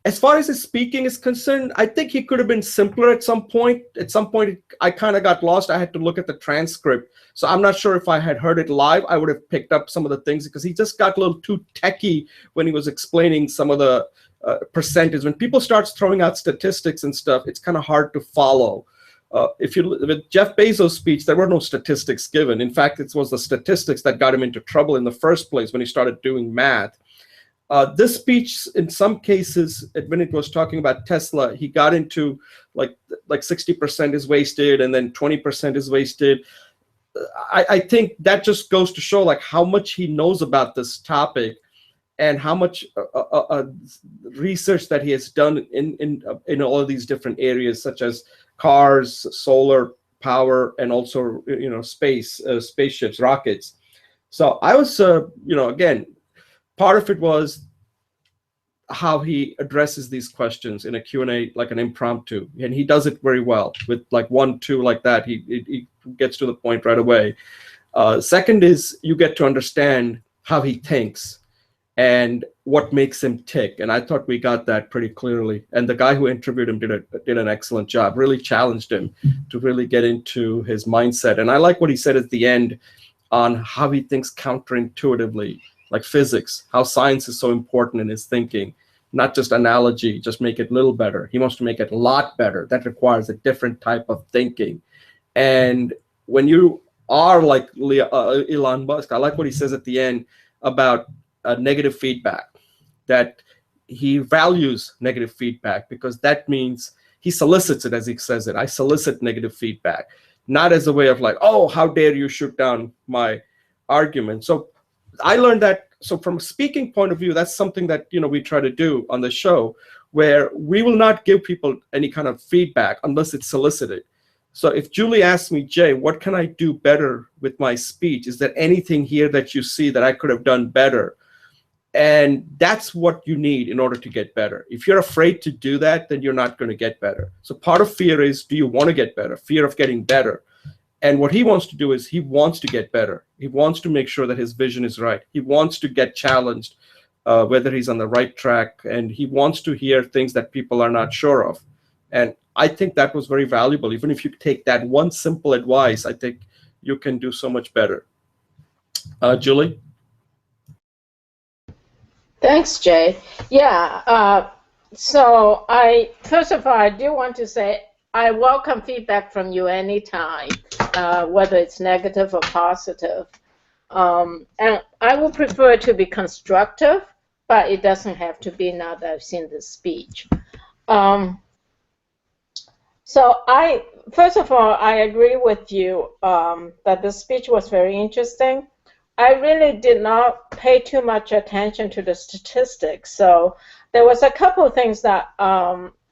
as far as his speaking is concerned, I think he could have been simpler at some point. At some point, I kind of got lost. I had to look at the transcript. So I'm not sure if I had heard it live, I would have picked up some of the things, because he just got a little too techie when he was explaining some of the percentage. When people start throwing out statistics and stuff, it's kind of hard to follow. With Jeff Bezos' speech, there were no statistics given. In fact, it was the statistics that got him into trouble in the first place when he started doing math. This speech, in some cases, when it was talking about Tesla, he got into like 60% is wasted and then 20% is wasted. I think that just goes to show like how much he knows about this topic and how much research that he has done in all of these different areas, such as cars, solar power, and also spaceships, rockets. So I was again, part of it was how he addresses these questions in a Q&A, like an impromptu, and he does it very well with like 1, 2 like that. He gets to the point right away. Second is you get to understand how he thinks and what makes him tick. And I thought we got that pretty clearly. And the guy who interviewed him did an excellent job, really challenged him to really get into his mindset. And I like what he said at the end on how he thinks counterintuitively, like physics, how science is so important in his thinking, not just analogy, just make it a little better. He wants to make it a lot better. That requires a different type of thinking. And when you are like Elon Musk, I like what he says at the end about negative feedback, that he values negative feedback because that means he solicits it, as he says it. I solicit negative feedback, not as a way of like, oh, how dare you shoot down my argument. So I learned that. So from a speaking point of view, that's something that we try to do on the show, where we will not give people any kind of feedback unless it's solicited. So if Julie asks me, Jay, what can I do better with my speech? Is there anything here that you see that I could have done better? And that's what you need in order to get better. If you're afraid to do that, then you're not going to get better. So part of fear is, do you want to get better? Fear of getting better. And what he wants to do is he wants to get better. He wants to make sure that his vision is right. He wants to get challenged, whether he's on the right track. And he wants to hear things that people are not sure of. And I think that was very valuable. Even if you take that one simple advice, I think you can do so much better. Julie? Thanks, Jay. Yeah, so first of all, I do want to say I welcome feedback from you anytime, whether it's negative or positive. And I would prefer to be constructive, but it doesn't have to be now that I've seen the speech. So first of all, I agree with you that the speech was very interesting. I really did not pay too much attention to the statistics. So there was a couple of things that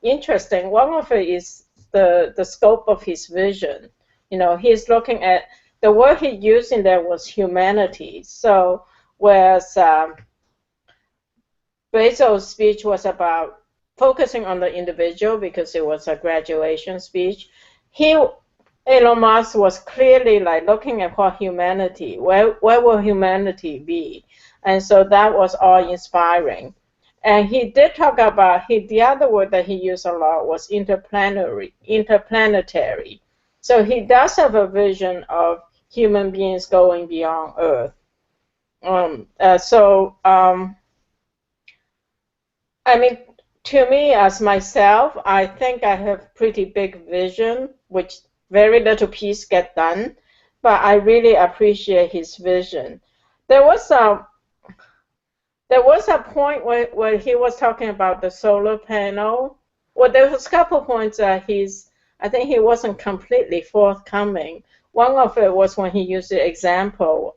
interesting. One of it is the scope of his vision. You know, he's looking at the word he used in there was humanity. So whereas Basil's speech was about focusing on the individual because it was a graduation speech, Elon Musk was clearly like looking at what humanity, where will humanity be? And so that was awe-inspiring. And he did talk about, the other word that he used a lot was interplanetary. So he does have a vision of human beings going beyond Earth. I mean, to me, as myself, I think I have pretty big vision, which very little piece get done, but I really appreciate his vision. There was a point where he was talking about the solar panel. Well, there was a couple points that I think he wasn't completely forthcoming. One of it was when he used the example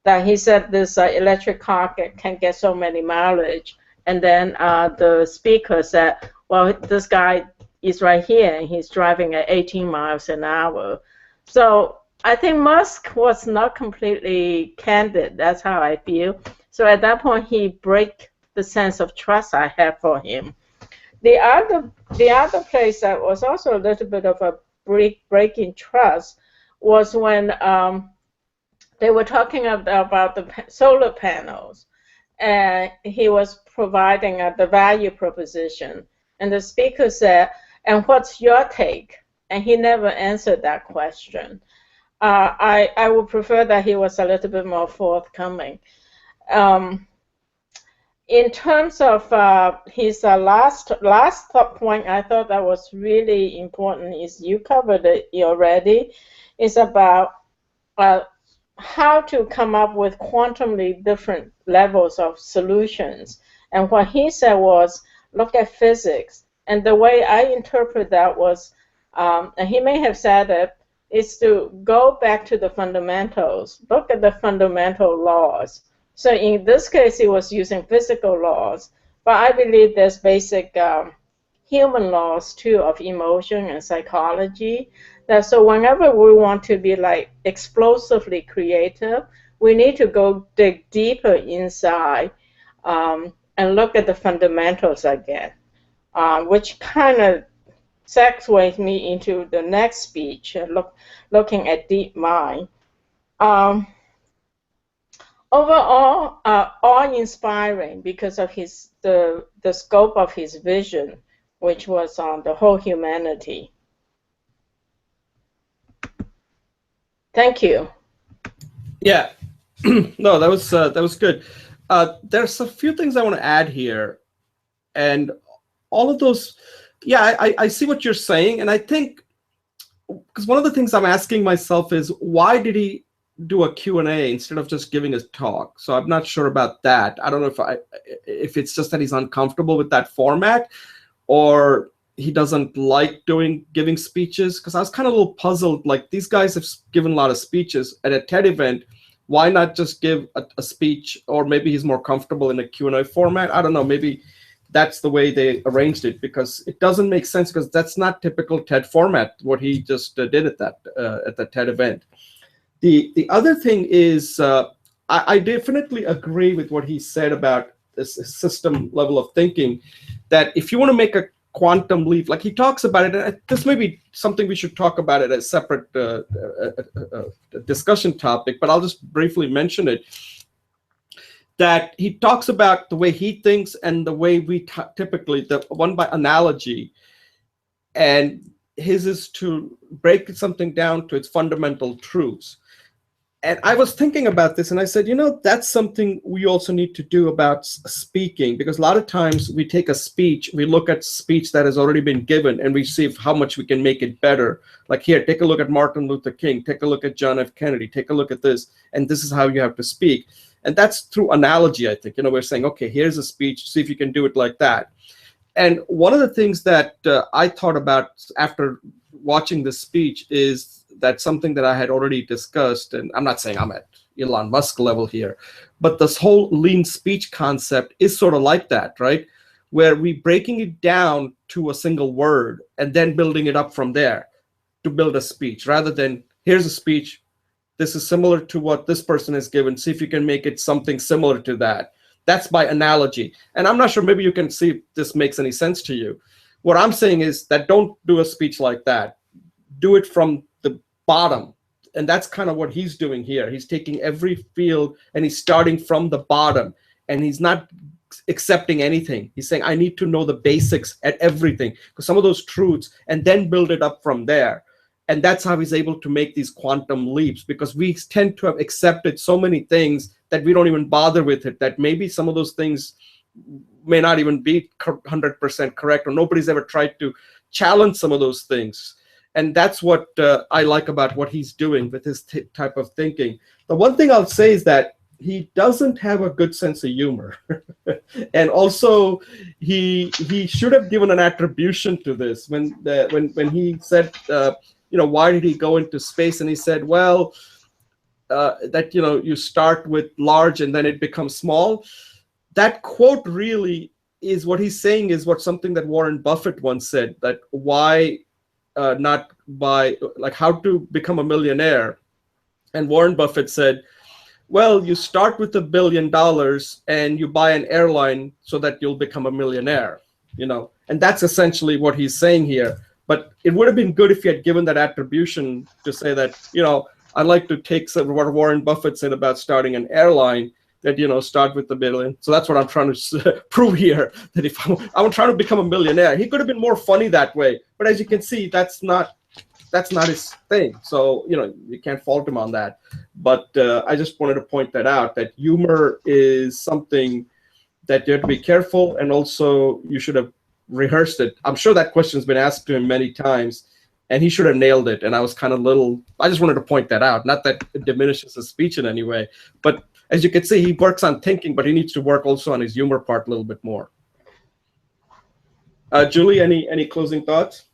that he said this electric car can get so many mileage. And then the speaker said, well, this guy is right here, and he's driving at 18 miles an hour. So I think Musk was not completely candid. That's how I feel. So at that point, he broke the sense of trust I have for him. The other place that was also a little bit of a break in trust was when they were talking about the solar panels. And he was providing the value proposition. And the speaker said, and what's your take? And he never answered that question. I would prefer that he was a little bit more forthcoming. In terms of his last point, I thought that was really important, is you covered it already, is about how to come up with quantumly different levels of solutions. And what he said was, look at physics. And the way I interpret that was, and he may have said it, is to go back to the fundamentals, look at the fundamental laws. So in this case, he was using physical laws, but I believe there's basic human laws too of emotion and psychology. So whenever we want to be like explosively creative, we need to go dig deeper inside and look at the fundamentals again, which kind of segues me into the next speech, looking at DeepMind. Overall, awe-inspiring because of the scope of his vision, which was on the whole humanity. Thank you. Yeah, no, that was good. There's a few things I want to add here, and all of those. Yeah, I see what you're saying, and I think because one of the things I'm asking myself is why did he do a Q&A instead of just giving a talk? So I'm not sure about that. I don't know if it's just that he's uncomfortable with that format, or he doesn't like giving speeches, because I was kind of a little puzzled. Like, these guys have given a lot of speeches at a TED event. Why not just give a speech? Or maybe he's more comfortable in a Q&A format. I don't know. Maybe that's the way they arranged it, because it doesn't make sense, because that's not typical TED format, what he just did at the TED event. The other thing is, I definitely agree with what he said about this system level of thinking, that if you want to make a quantum leap, like he talks about it, and this may be something we should talk about it as a separate discussion topic, but I'll just briefly mention it, that he talks about the way he thinks and the way we typically, the one by analogy, and his is to break something down to its fundamental truths. And I was thinking about this, and I said, that's something we also need to do about speaking, because a lot of times we take a speech, we look at speech that has already been given, and we see how much we can make it better. Like, here, take a look at Martin Luther King, take a look at John F. Kennedy, take a look at this, and this is how you have to speak. And that's through analogy, I think. We're saying, okay, here's a speech, see if you can do it like that. And one of the things that I thought about after watching this speech is that something that I had already discussed, and I'm not saying I'm at Elon Musk level here, but this whole lean speech concept is sort of like that, right? Where we breaking it down to a single word and then building it up from there to build a speech, rather than here's a speech, this is similar to what this person has given, see if you can make it something similar to that. That's by analogy. And I'm not sure, maybe you can see if this makes any sense to you. What I'm saying is that don't do a speech like that. Do it from the bottom. And that's kind of what he's doing here. He's taking every field and he's starting from the bottom, and he's not accepting anything. He's saying, I need to know the basics at everything, because some of those truths, and then build it up from there. And that's how he's able to make these quantum leaps, because we tend to have accepted so many things that we don't even bother with it, that maybe some of those things may not even be 100% correct, or nobody's ever tried to challenge some of those things. And that's what I like about what he's doing with his type of thinking. The one thing I'll say is that he doesn't have a good sense of humor. And also, he should have given an attribution to this when he said, why did he go into space? And he said, well, that, you start with large and then it becomes small. That quote really is what he's saying is what something that Warren Buffett once said, that why not by, like, how to become a millionaire. And Warren Buffett said, well, you start with $1 billion and you buy an airline so that you'll become a millionaire, and that's essentially what he's saying here. But it would have been good if he had given that attribution to say that, I'd like to take some of what Warren Buffett said about starting an airline, that, start with $1 billion. So that's what I'm trying to prove here, that if I'm trying to become a millionaire, he could have been more funny that way. But as you can see, that's not his thing. So, you can't fault him on that. But I just wanted to point that out, that humor is something that you have to be careful, and also you should have rehearsed it. I'm sure that question's been asked to him many times, and he should have nailed it. And I was kind of I just wanted to point that out. Not that it diminishes his speech in any way, but as you can see, he works on thinking, but he needs to work also on his humor part a little bit more. Julie, any closing thoughts?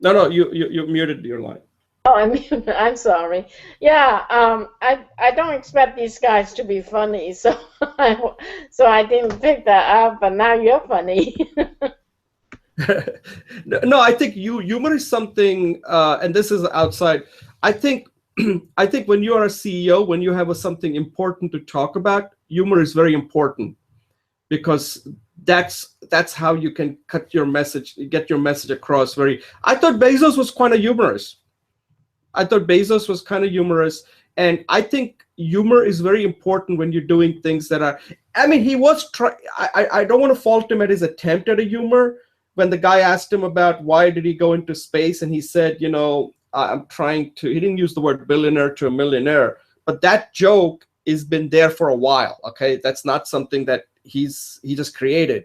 No, you muted your line. Oh, I'm sorry. Yeah, I don't expect these guys to be funny, so I didn't pick that up. But now you're funny. No, I think humor is something, and this is outside. I think when you are a CEO, when you have something important to talk about, humor is very important, because that's how you can get your message across. I thought Bezos was kind of humorous. And I think humor is very important when you're doing things that are, he was I don't want to fault him at his attempt at a humor. When the guy asked him about why did he go into space, and he said, I'm trying to, he didn't use the word billionaire to a millionaire, but that joke has been there for a while. Okay, that's not something that he just created.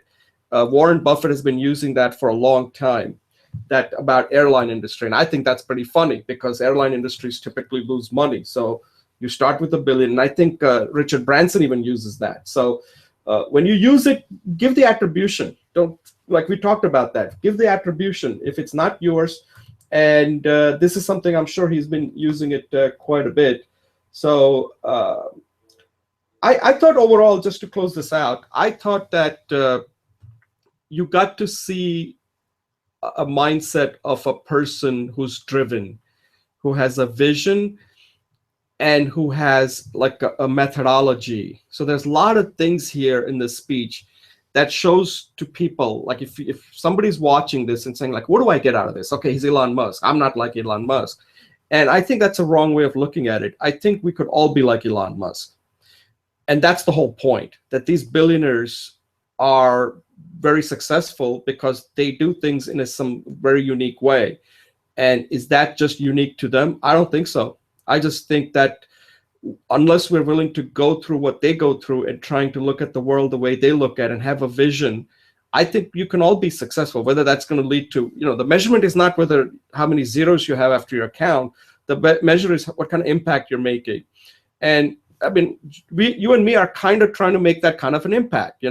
Warren Buffett has been using that for a long time, that about airline industry. And I think that's pretty funny, because airline industries typically lose money. So you start with $1 billion. And I think Richard Branson even uses that. So when you use it, give the attribution. Don't, like we talked about that, give the attribution if it's not yours. And this is something I'm sure he's been using it quite a bit. So I thought overall, just to close this out, I thought that you got to see a mindset of a person who's driven, who has a vision, and who has like a methodology. So there's a lot of things here in the speech that shows to people, like if somebody's watching this and saying like, what do I get out of this? Okay, he's Elon Musk. I'm not like Elon Musk. And I think that's a wrong way of looking at it. I think we could all be like Elon Musk. And that's the whole point, that these billionaires are very successful because they do things in some very unique way. And is that just unique to them? I don't think so. I just think that unless we're willing to go through what they go through and trying to look at the world the way they look at and have a vision, I think you can all be successful. Whether that's going to lead to, the measurement is not how many zeros you have after your account. The measure is what kind of impact you're making. And I mean, you and me are kind of trying to make that kind of an impact,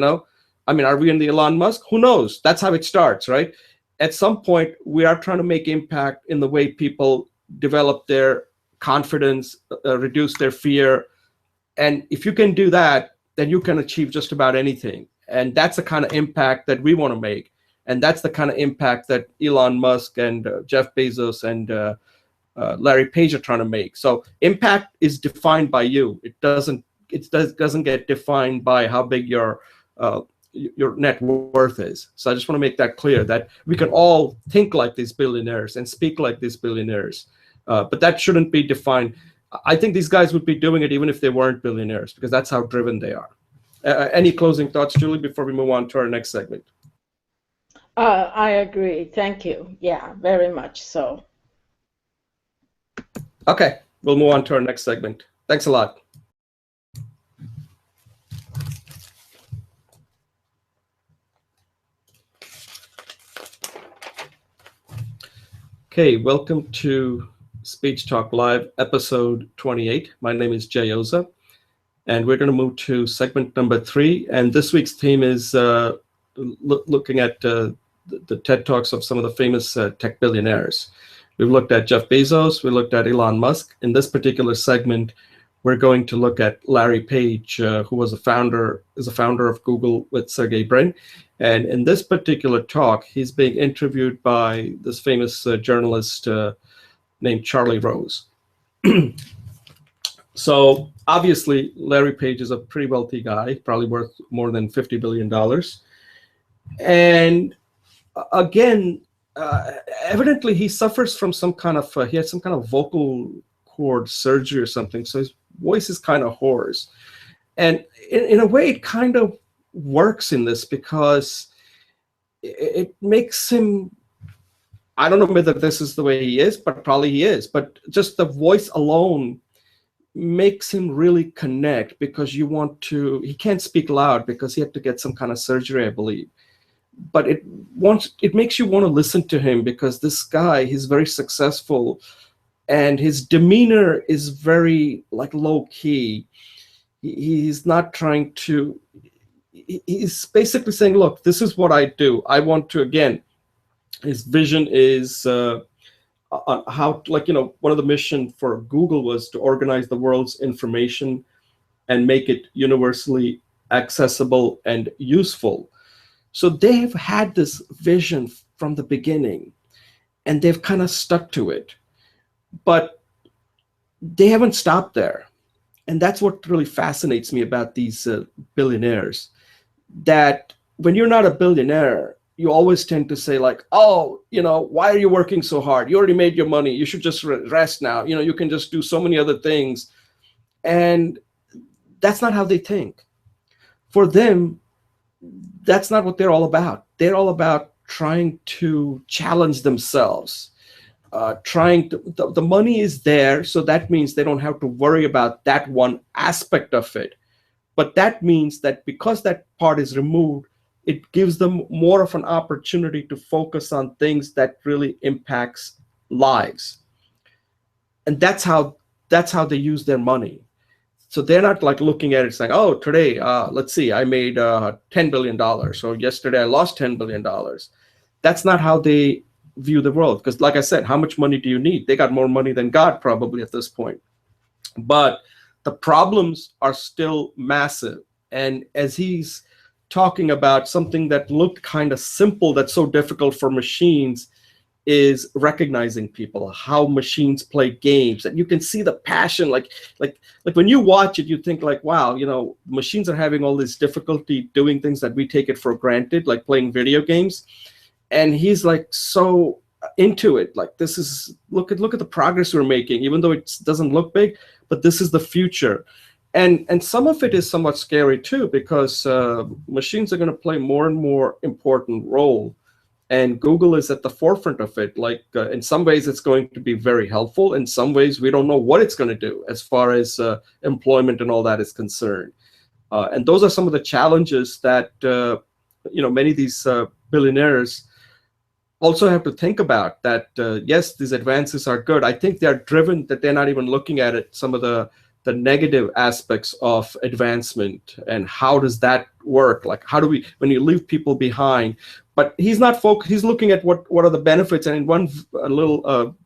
I mean, are we in the Elon Musk? Who knows? That's how it starts, right? At some point, we are trying to make impact in the way people develop their confidence, reduce their fear. And if you can do that, then you can achieve just about anything. And that's the kind of impact that we want to make. And that's the kind of impact that Elon Musk and Jeff Bezos and Larry Page are trying to make. So impact is defined by you. It doesn't get defined by how big your net worth is. So I just want to make that clear, that we can all think like these billionaires and speak like these billionaires, but that shouldn't be defined. I think these guys would be doing it even if they weren't billionaires, because that's how driven they are. Any closing thoughts, Julie, before we move on to our next segment? I agree. Thank you. Yeah, very much so. Okay, we'll move on to our next segment. Thanks a lot. Okay, welcome to Speech Talk Live, episode 28. My name is Jay Oza, and we're going to move to segment number 3. And this week's theme is looking at the TED Talks of some of the famous tech billionaires. We've looked at Jeff Bezos, we looked at Elon Musk. In this particular segment, we're going to look at Larry Page, who is a founder of Google with Sergey Brin. And in this particular talk, he's being interviewed by this famous journalist named Charlie Rose. So obviously, Larry Page is a pretty wealthy guy, probably worth more than $50 billion. And again, evidently he suffers from some kind of, he had some kind of vocal cord surgery or something. So his voice is kind of hoarse. And in a way, it kind of works in this, because it makes him, I don't know whether this is the way he is, but probably he is, but just the voice alone makes him really connect, because he can't speak loud because he had to get some kind of surgery, I believe. But it makes you want to listen to him, because this guy, he's very successful, and his demeanor is very low key. He's not trying to, he's basically saying, look, this is what I do. I want to, again, his vision is on how, one of the mission for Google was to organize the world's information and make it universally accessible and useful. So they've had this vision from the beginning, and they've kind of stuck to it. But they haven't stopped there. And that's what really fascinates me about these billionaires, that when you're not a billionaire, you always tend to say oh, why are you working so hard? You already made your money. You should just rest now. You can just do so many other things. And that's not how they think. For them, that's not what they're all about. They're all about trying to challenge themselves. The money is there, so that means they don't have to worry about that one aspect of it. But that means that because that part is removed, it gives them more of an opportunity to focus on things that really impacts lives. And that's how they use their money. So they're not looking at it saying, oh, today, let's see, I made $10 billion. So yesterday I lost $10 billion. That's not how they view the world. Because like I said, how much money do you need? They got more money than God probably at this point. But the problems are still massive. And as he's talking about something that looked kind of simple, that's so difficult for machines, is recognizing people, how machines play games. And you can see the passion, like when you watch it, you think wow, machines are having all this difficulty doing things that we take it for granted, like playing video games. And he's so into it. This is, look at the progress we're making, even though it doesn't look big, but this is the future. And some of it is somewhat scary too, because machines are going to play more and more important role. And Google is at the forefront of it. In some ways, it's going to be very helpful. In some ways, we don't know what it's going to do as far as employment and all that is concerned. And those are some of the challenges that many of these billionaires also have to think about that, yes, these advances are good. I think they're driven that they're not even looking at it, some of the negative aspects of advancement and how does that work? Like, how do we, when you leave people behind? But he's not focused, he's looking at what are the benefits. And in one little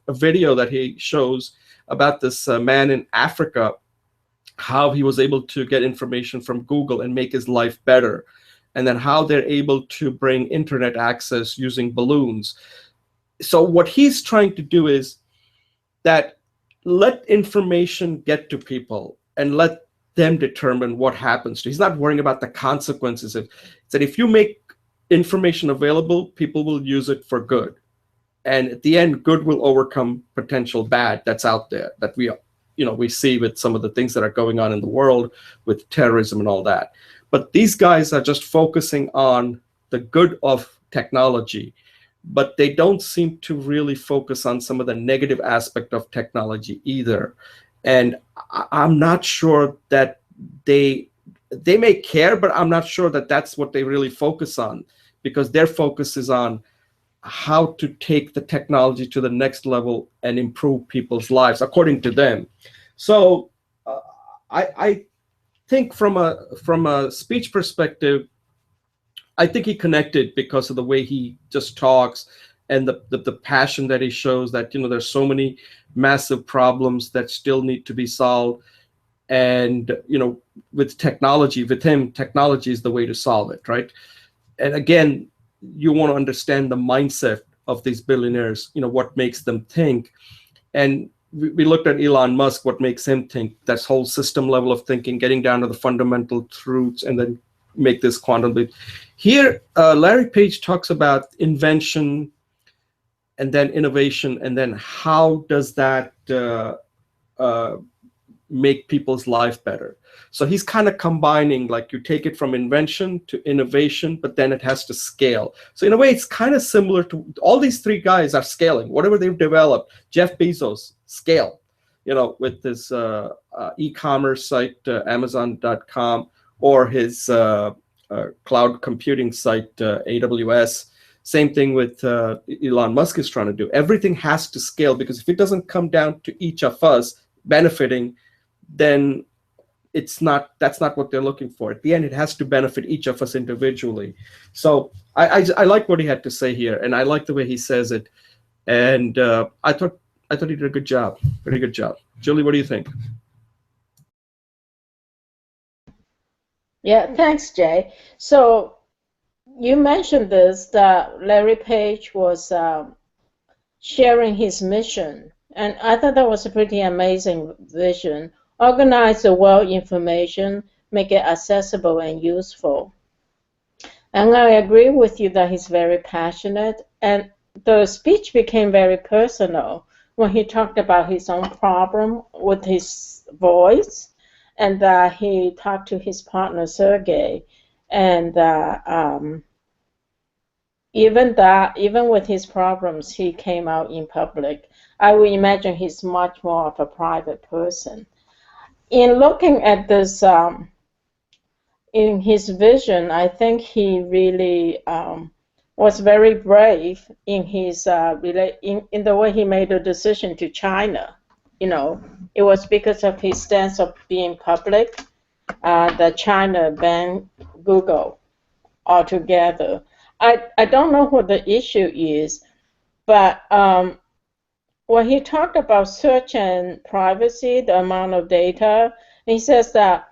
a video that he shows about this man in Africa, how he was able to get information from Google and make his life better, and then how they're able to bring internet access using balloons. So what he's trying to do is that let information get to people and let them determine what happens to. He's not worrying about the consequences. That if you make information available, people will use it for good. And at the end, good will overcome potential bad that's out there that we see with some of the things that are going on in the world with terrorism and all that. But these guys are just focusing on the good of technology, but they don't seem to really focus on some of the negative aspect of technology either. And I'm not sure that they may care, but I'm not sure that that's what they really focus on, because their focus is on how to take the technology to the next level and improve people's lives, according to them. So I think from a speech perspective, I think he connected because of the way he just talks and the passion that he shows, that there's so many massive problems that still need to be solved. And with technology, with him, technology is the way to solve it, right? And again, you want to understand the mindset of these billionaires, what makes them think. And we looked at Elon Musk, what makes him think, that whole system level of thinking, getting down to the fundamental truths, and then make this quantum leap. Here, Larry Page talks about invention and then innovation, and then how does that make people's life better. So he's kind of combining, like, you take it from invention to innovation, but then it has to scale. So in a way, it's kind of similar to all these three guys are scaling. Whatever they've developed, Jeff Bezos, scale, with his e-commerce site, Amazon.com, or his cloud computing site, AWS. Same thing with Elon Musk is trying to do. Everything has to scale, because if it doesn't come down to each of us benefiting, then that's not what they're looking for. At the end, it has to benefit each of us individually. So I like what he had to say here, and I like the way he says it. And I thought he did a good job, very good job. Julie, what do you think? Yeah, thanks, Jay. So you mentioned this, that Larry Page was sharing his mission, and I thought that was a pretty amazing vision. Organize the world information, make it accessible and useful. And I agree with you that he's very passionate, and the speech became very personal when he talked about his own problem with his voice, and that he talked to his partner Sergey, and even with his problems, he came out in public. I would imagine he's much more of a private person. In looking at this, in his vision, I think he really was very brave in his in the way he made a decision to China. It was because of his stance of being public that China banned Google altogether. I don't know what the issue is, but when he talked about search and privacy, the amount of data, he says that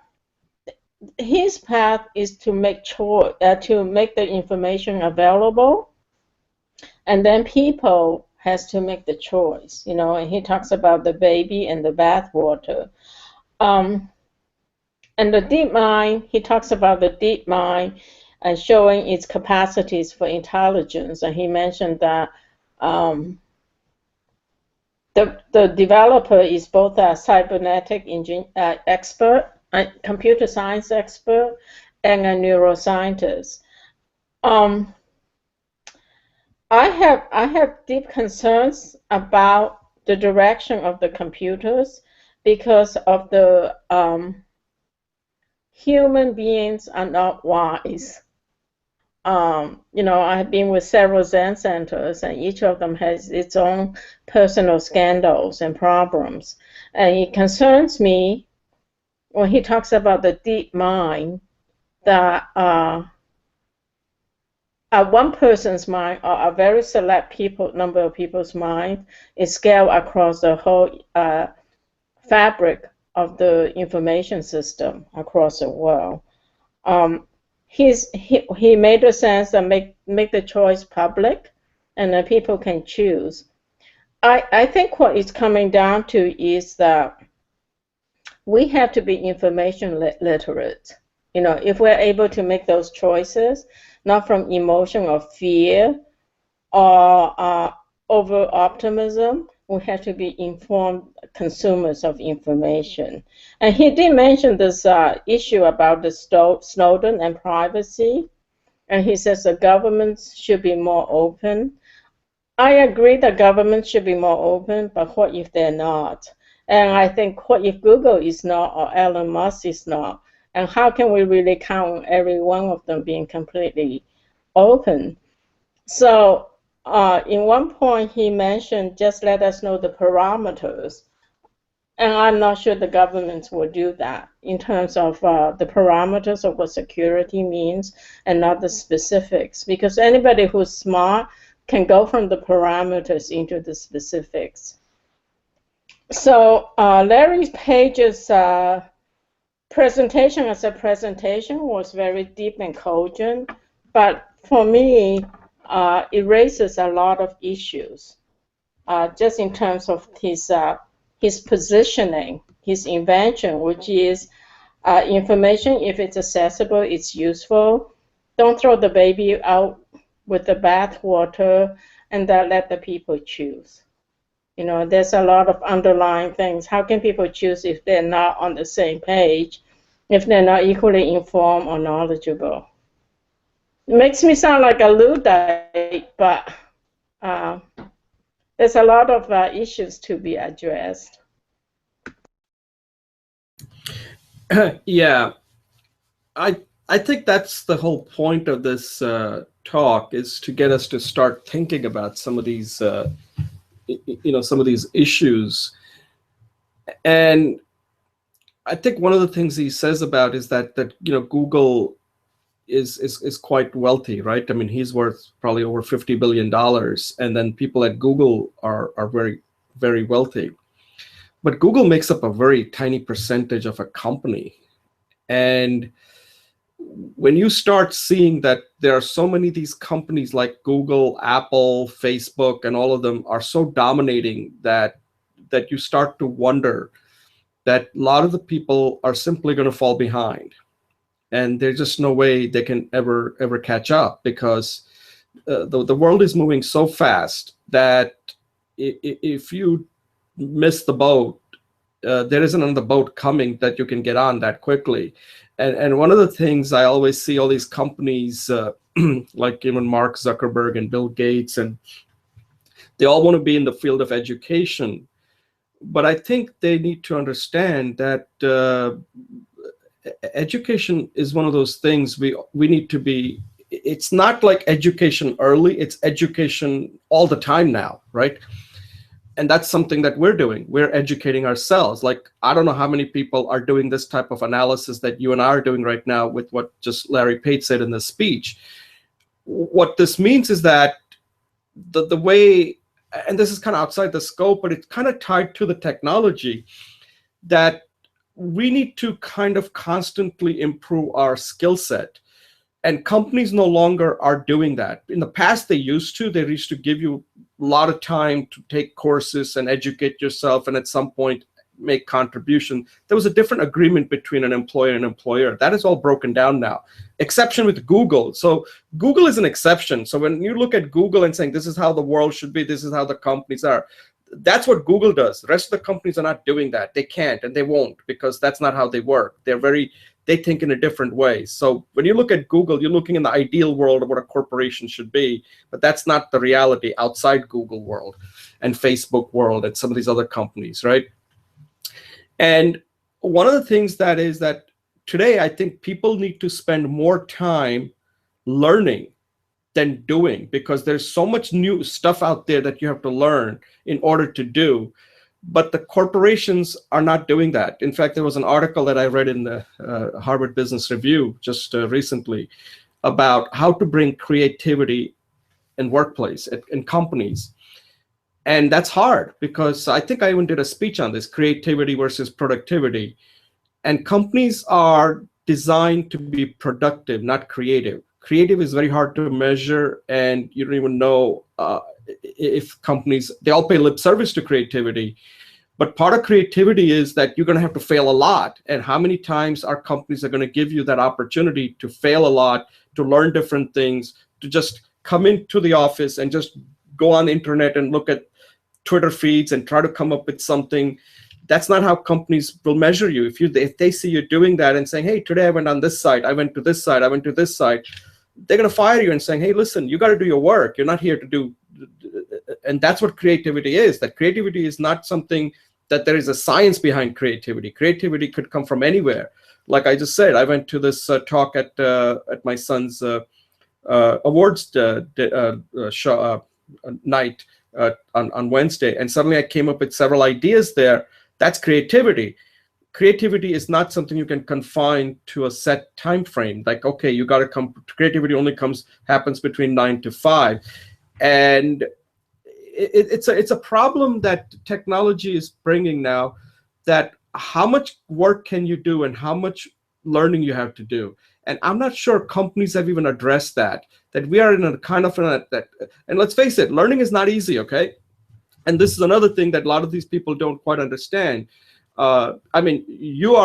his path is to make the information available, and then people has to make the choice. And he talks about the baby and the bathwater. And the deep mind, he talks about the deep mind and showing its capacities for intelligence. And he mentioned that the developer is both a cybernetic expert, a computer science expert, and a neuroscientist. I have deep concerns about the direction of the computers, because of the human beings are not wise. you know, I have been with several Zen centers, and each of them has its own personal scandals and problems. And it concerns me when he talks about the deep mind, that one person's mind, or a very select number of people's mind, is scaled across the whole fabric of the information system across the world. He made a sense that make the choice public, and then people can choose. I think what it's coming down to is that we have to be information literate. You know, if we're able to make those choices, not from emotion or fear or over optimism, we have to be informed consumers of information. And he did mention this issue about the Snowden and privacy, and he says the governments should be more open. I agree that governments should be more open, but what if they're not? And I think, what if Google is not, or Elon Musk is not? And how can we really count on every one of them being completely open? So in one point he mentioned, just let us know the parameters. And I'm not sure the governments will do that in terms of the parameters of what security means, and not the specifics. Because anybody who's smart can go from the parameters into the specifics. So Larry Page's presentation as a presentation was very deep and cogent, but for me, it raises a lot of issues, just in terms of his positioning, his invention, which is information, if it's accessible, it's useful. Don't throw the baby out with the bathwater, and let the people choose. You know, there's a lot of underlying things. How can people choose if they're not on the same page, if they're not equally informed or knowledgeable? It makes me sound like a Luddite, but there's a lot of issues to be addressed. Yeah, I think that's the whole point of this talk, is to get us to start thinking about some of these some of these issues. And I think one of the things he says about is that Google is quite wealthy, right? I mean, he's worth probably over $50 billion, and then people at Google are very, very wealthy. But Google makes up a very tiny percentage of a company. And when you start seeing that there are so many of these companies like Google, Apple, Facebook, and all of them are so dominating that you start to wonder that a lot of the people are simply going to fall behind. And there's just no way they can ever catch up, because the world is moving so fast that if you miss the boat, there isn't another boat coming that you can get on that quickly. And one of the things I always see, all these companies like even Mark Zuckerberg and Bill Gates, and they all want to be in the field of education. But I think they need to understand that education is one of those things we need to be. It's not like education early, it's education all the time now, right? And that's something that we're doing. We're educating ourselves. Like, I don't know how many people are doing this type of analysis that you and I are doing right now with what just Larry Page said in this speech. What this means is that the way, and this is kind of outside the scope, but it's kind of tied to the technology, that we need to kind of constantly improve our skill set. And companies no longer are doing that. In the past, they used to give you a lot of time to take courses and educate yourself, and at some point make contribution. There was a different agreement between an employer and employer. That is all broken down now, exception with Google. So Google is an exception. So when you look at Google and saying, this is how the world should be, this is how the companies are, that's what Google does. The rest of the companies are not doing that. They can't, and they won't, because that's not how they work. They think in a different way. So when you look at Google, you're looking in the ideal world of what a corporation should be, but that's not the reality outside Google world and Facebook world and some of these other companies, right? And one of the things that is that today, I think people need to spend more time learning than doing, because there's so much new stuff out there that you have to learn in order to do. But the corporations are not doing that. In fact, there was an article that I read in the Harvard Business Review just recently about how to bring creativity in workplace, in companies. And that's hard, because I think I even did a speech on this, creativity versus productivity. And companies are designed to be productive, not creative. Creative is very hard to measure, and you don't even know if companies, they all pay lip service to creativity. But part of creativity is that you're going to have to fail a lot. And how many times our companies are going to give you that opportunity to fail a lot, to learn different things, to just come into the office and just go on the internet and look at Twitter feeds and try to come up with something. That's not how companies will measure you. If they see you doing that and saying, hey, today I went on this site, I went to this site, I went to this site, they're going to fire you and saying, hey, listen, you got to do your work. You're not here to do. And that's what creativity is. That creativity is not something that there is a science behind creativity. Creativity could come from anywhere. Like I just said, I went to this talk at my son's awards night on Wednesday, and suddenly I came up with several ideas there. That's creativity. Creativity is not something you can confine to a set time frame. Like, okay, you got to come. Creativity only happens between 9 to 5, and it's a problem that technology is bringing now. That how much work can you do and how much learning you have to do. And I'm not sure companies have even addressed that we are in a kind of and let's face it, learning is not easy, okay? And this is another thing that a lot of these people don't quite understand. I mean, you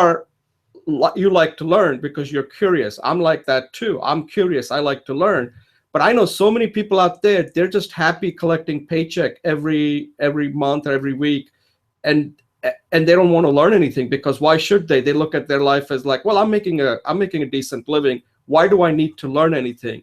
like to learn because you're curious. I'm like that too. I'm curious, I like to learn. But I know so many people out there, they're just happy collecting paycheck every month or every week. And they don't want to learn anything, because why should they? They look at their life as like, well, I'm making a decent living. Why do I need to learn anything?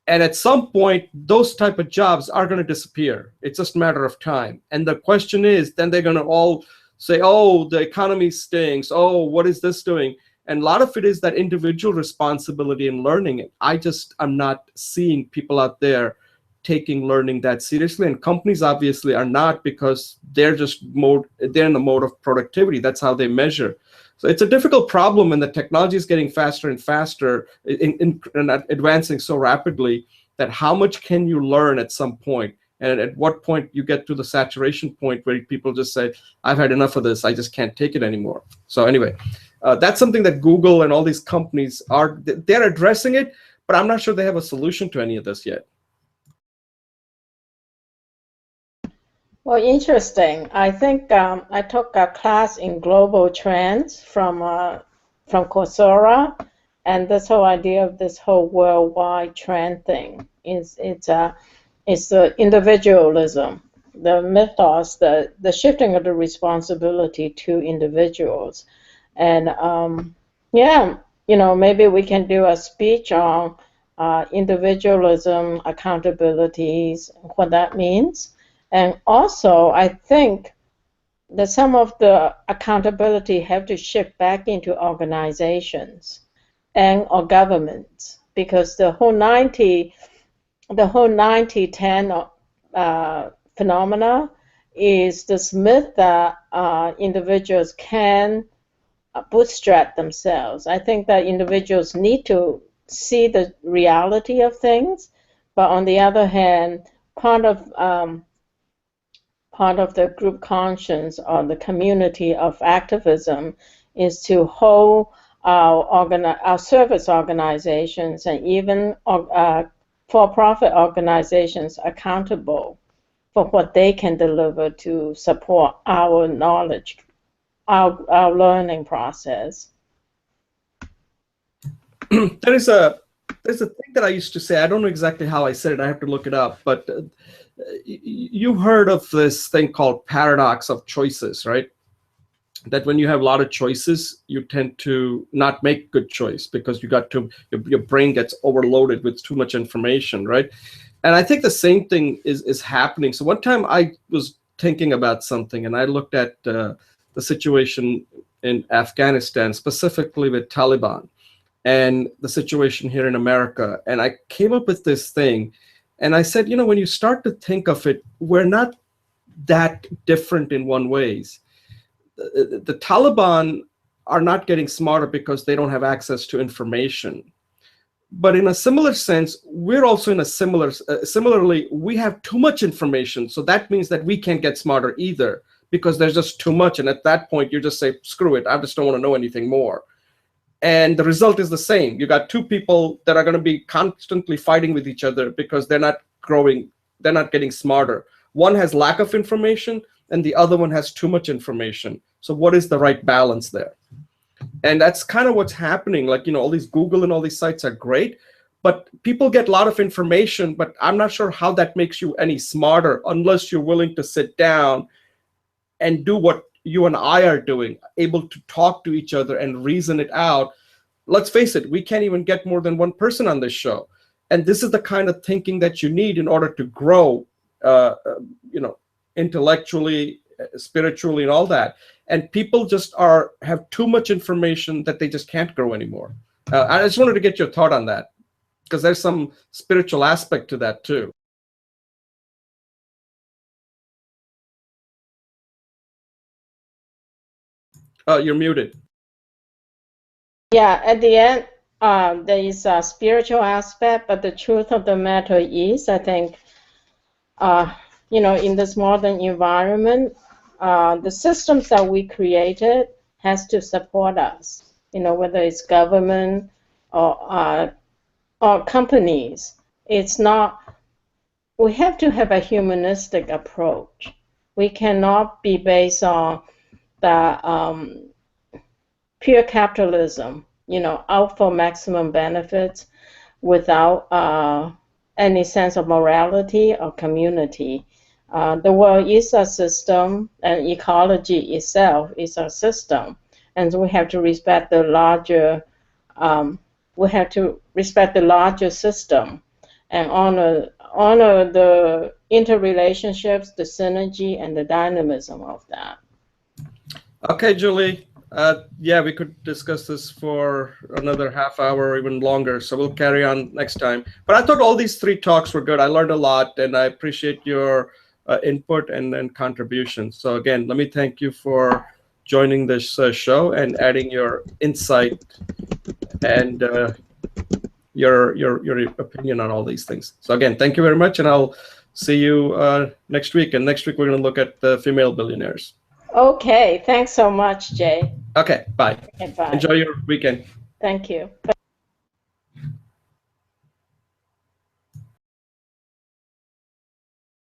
And at some point, those type of jobs are going to disappear. It's just a matter of time. And the question is, then they're going to all say, oh, the economy stinks. Oh, what is this doing? And a lot of it is that individual responsibility in learning. I'm not seeing people out there taking learning that seriously, and companies obviously are not, because they're in the mode of productivity. That's how they measure. So it's a difficult problem, and the technology is getting faster and faster and advancing so rapidly that how much can you learn at some point? And at what point you get to the saturation point where people just say, I've had enough of this, I just can't take it anymore. So anyway, that's something that Google and all these companies they're addressing it, but I'm not sure they have a solution to any of this yet. Well, interesting. I think I took a class in global trends from Coursera, and this whole idea of this whole worldwide trend thing it's the individualism, the mythos, the shifting of the responsibility to individuals, and yeah, maybe we can do a speech on individualism, accountabilities, what that means. And also, I think that some of the accountability have to shift back into organizations or governments, because the whole 90-10 phenomena is this myth that individuals can bootstrap themselves. I think that individuals need to see the reality of things, but on the other hand, part of the group conscience or the community of activism is to hold our service organizations and even for-profit organizations accountable for what they can deliver to support our knowledge, our learning process. There's a thing that I used to say. I don't know exactly how I said it. I have to look it up. But you heard of this thing called paradox of choices, right? That when you have a lot of choices, you tend to not make good choice because your brain gets overloaded with too much information, right? And I think the same thing is happening. So one time I was thinking about something, and I looked at the situation in Afghanistan, specifically with Taliban. and the situation here in America. And I came up with this thing, and I said, when you start to think of it, we're not that different in one ways. The Taliban are not getting smarter because they don't have access to information. But in a similar sense, we're also in a similarly, we have too much information. So that means that we can't get smarter either, because there's just too much. And at that point, you just say, screw it, I just don't want to know anything more. And the result is the same. You got two people that are going to be constantly fighting with each other because they're not growing, they're not getting smarter. One has lack of information and the other one has too much information. So what is the right balance there? And that's kind of what's happening. Like, all these Google and all these sites are great, but people get a lot of information, but I'm not sure how that makes you any smarter unless you're willing to sit down and do what you and I are doing, able to talk to each other and reason it out. Let's face it, we can't even get more than one person on this show. And this is the kind of thinking that you need in order to grow, intellectually, spiritually, and all that. And people just have too much information that they just can't grow anymore. I just wanted to get your thought on that, because there's some spiritual aspect to that too. Oh, you're muted. Yeah, at the end, there is a spiritual aspect, but the truth of the matter is, I think, in this modern environment, the systems that we created has to support us, whether it's government or companies. It's not, we have to have a humanistic approach. We cannot be based on the pure capitalism, out for maximum benefits without any sense of morality or community. The world is a system, and ecology itself is a system, and we have to respect the larger. We have to respect the larger system, and honor the interrelationships, the synergy, and the dynamism of that. Okay, Julie. Yeah, we could discuss this for another half hour or even longer, so we'll carry on next time. But I thought all these three talks were good. I learned a lot, and I appreciate your input and contributions. So again, let me thank you for joining this show and adding your insight and your opinion on all these things. So again, thank you very much, and I'll see you next week. And next week we're going to look at the female billionaires. Okay, thanks so much, Jay. Okay, bye. Okay, bye. Enjoy your weekend. Thank you. Bye.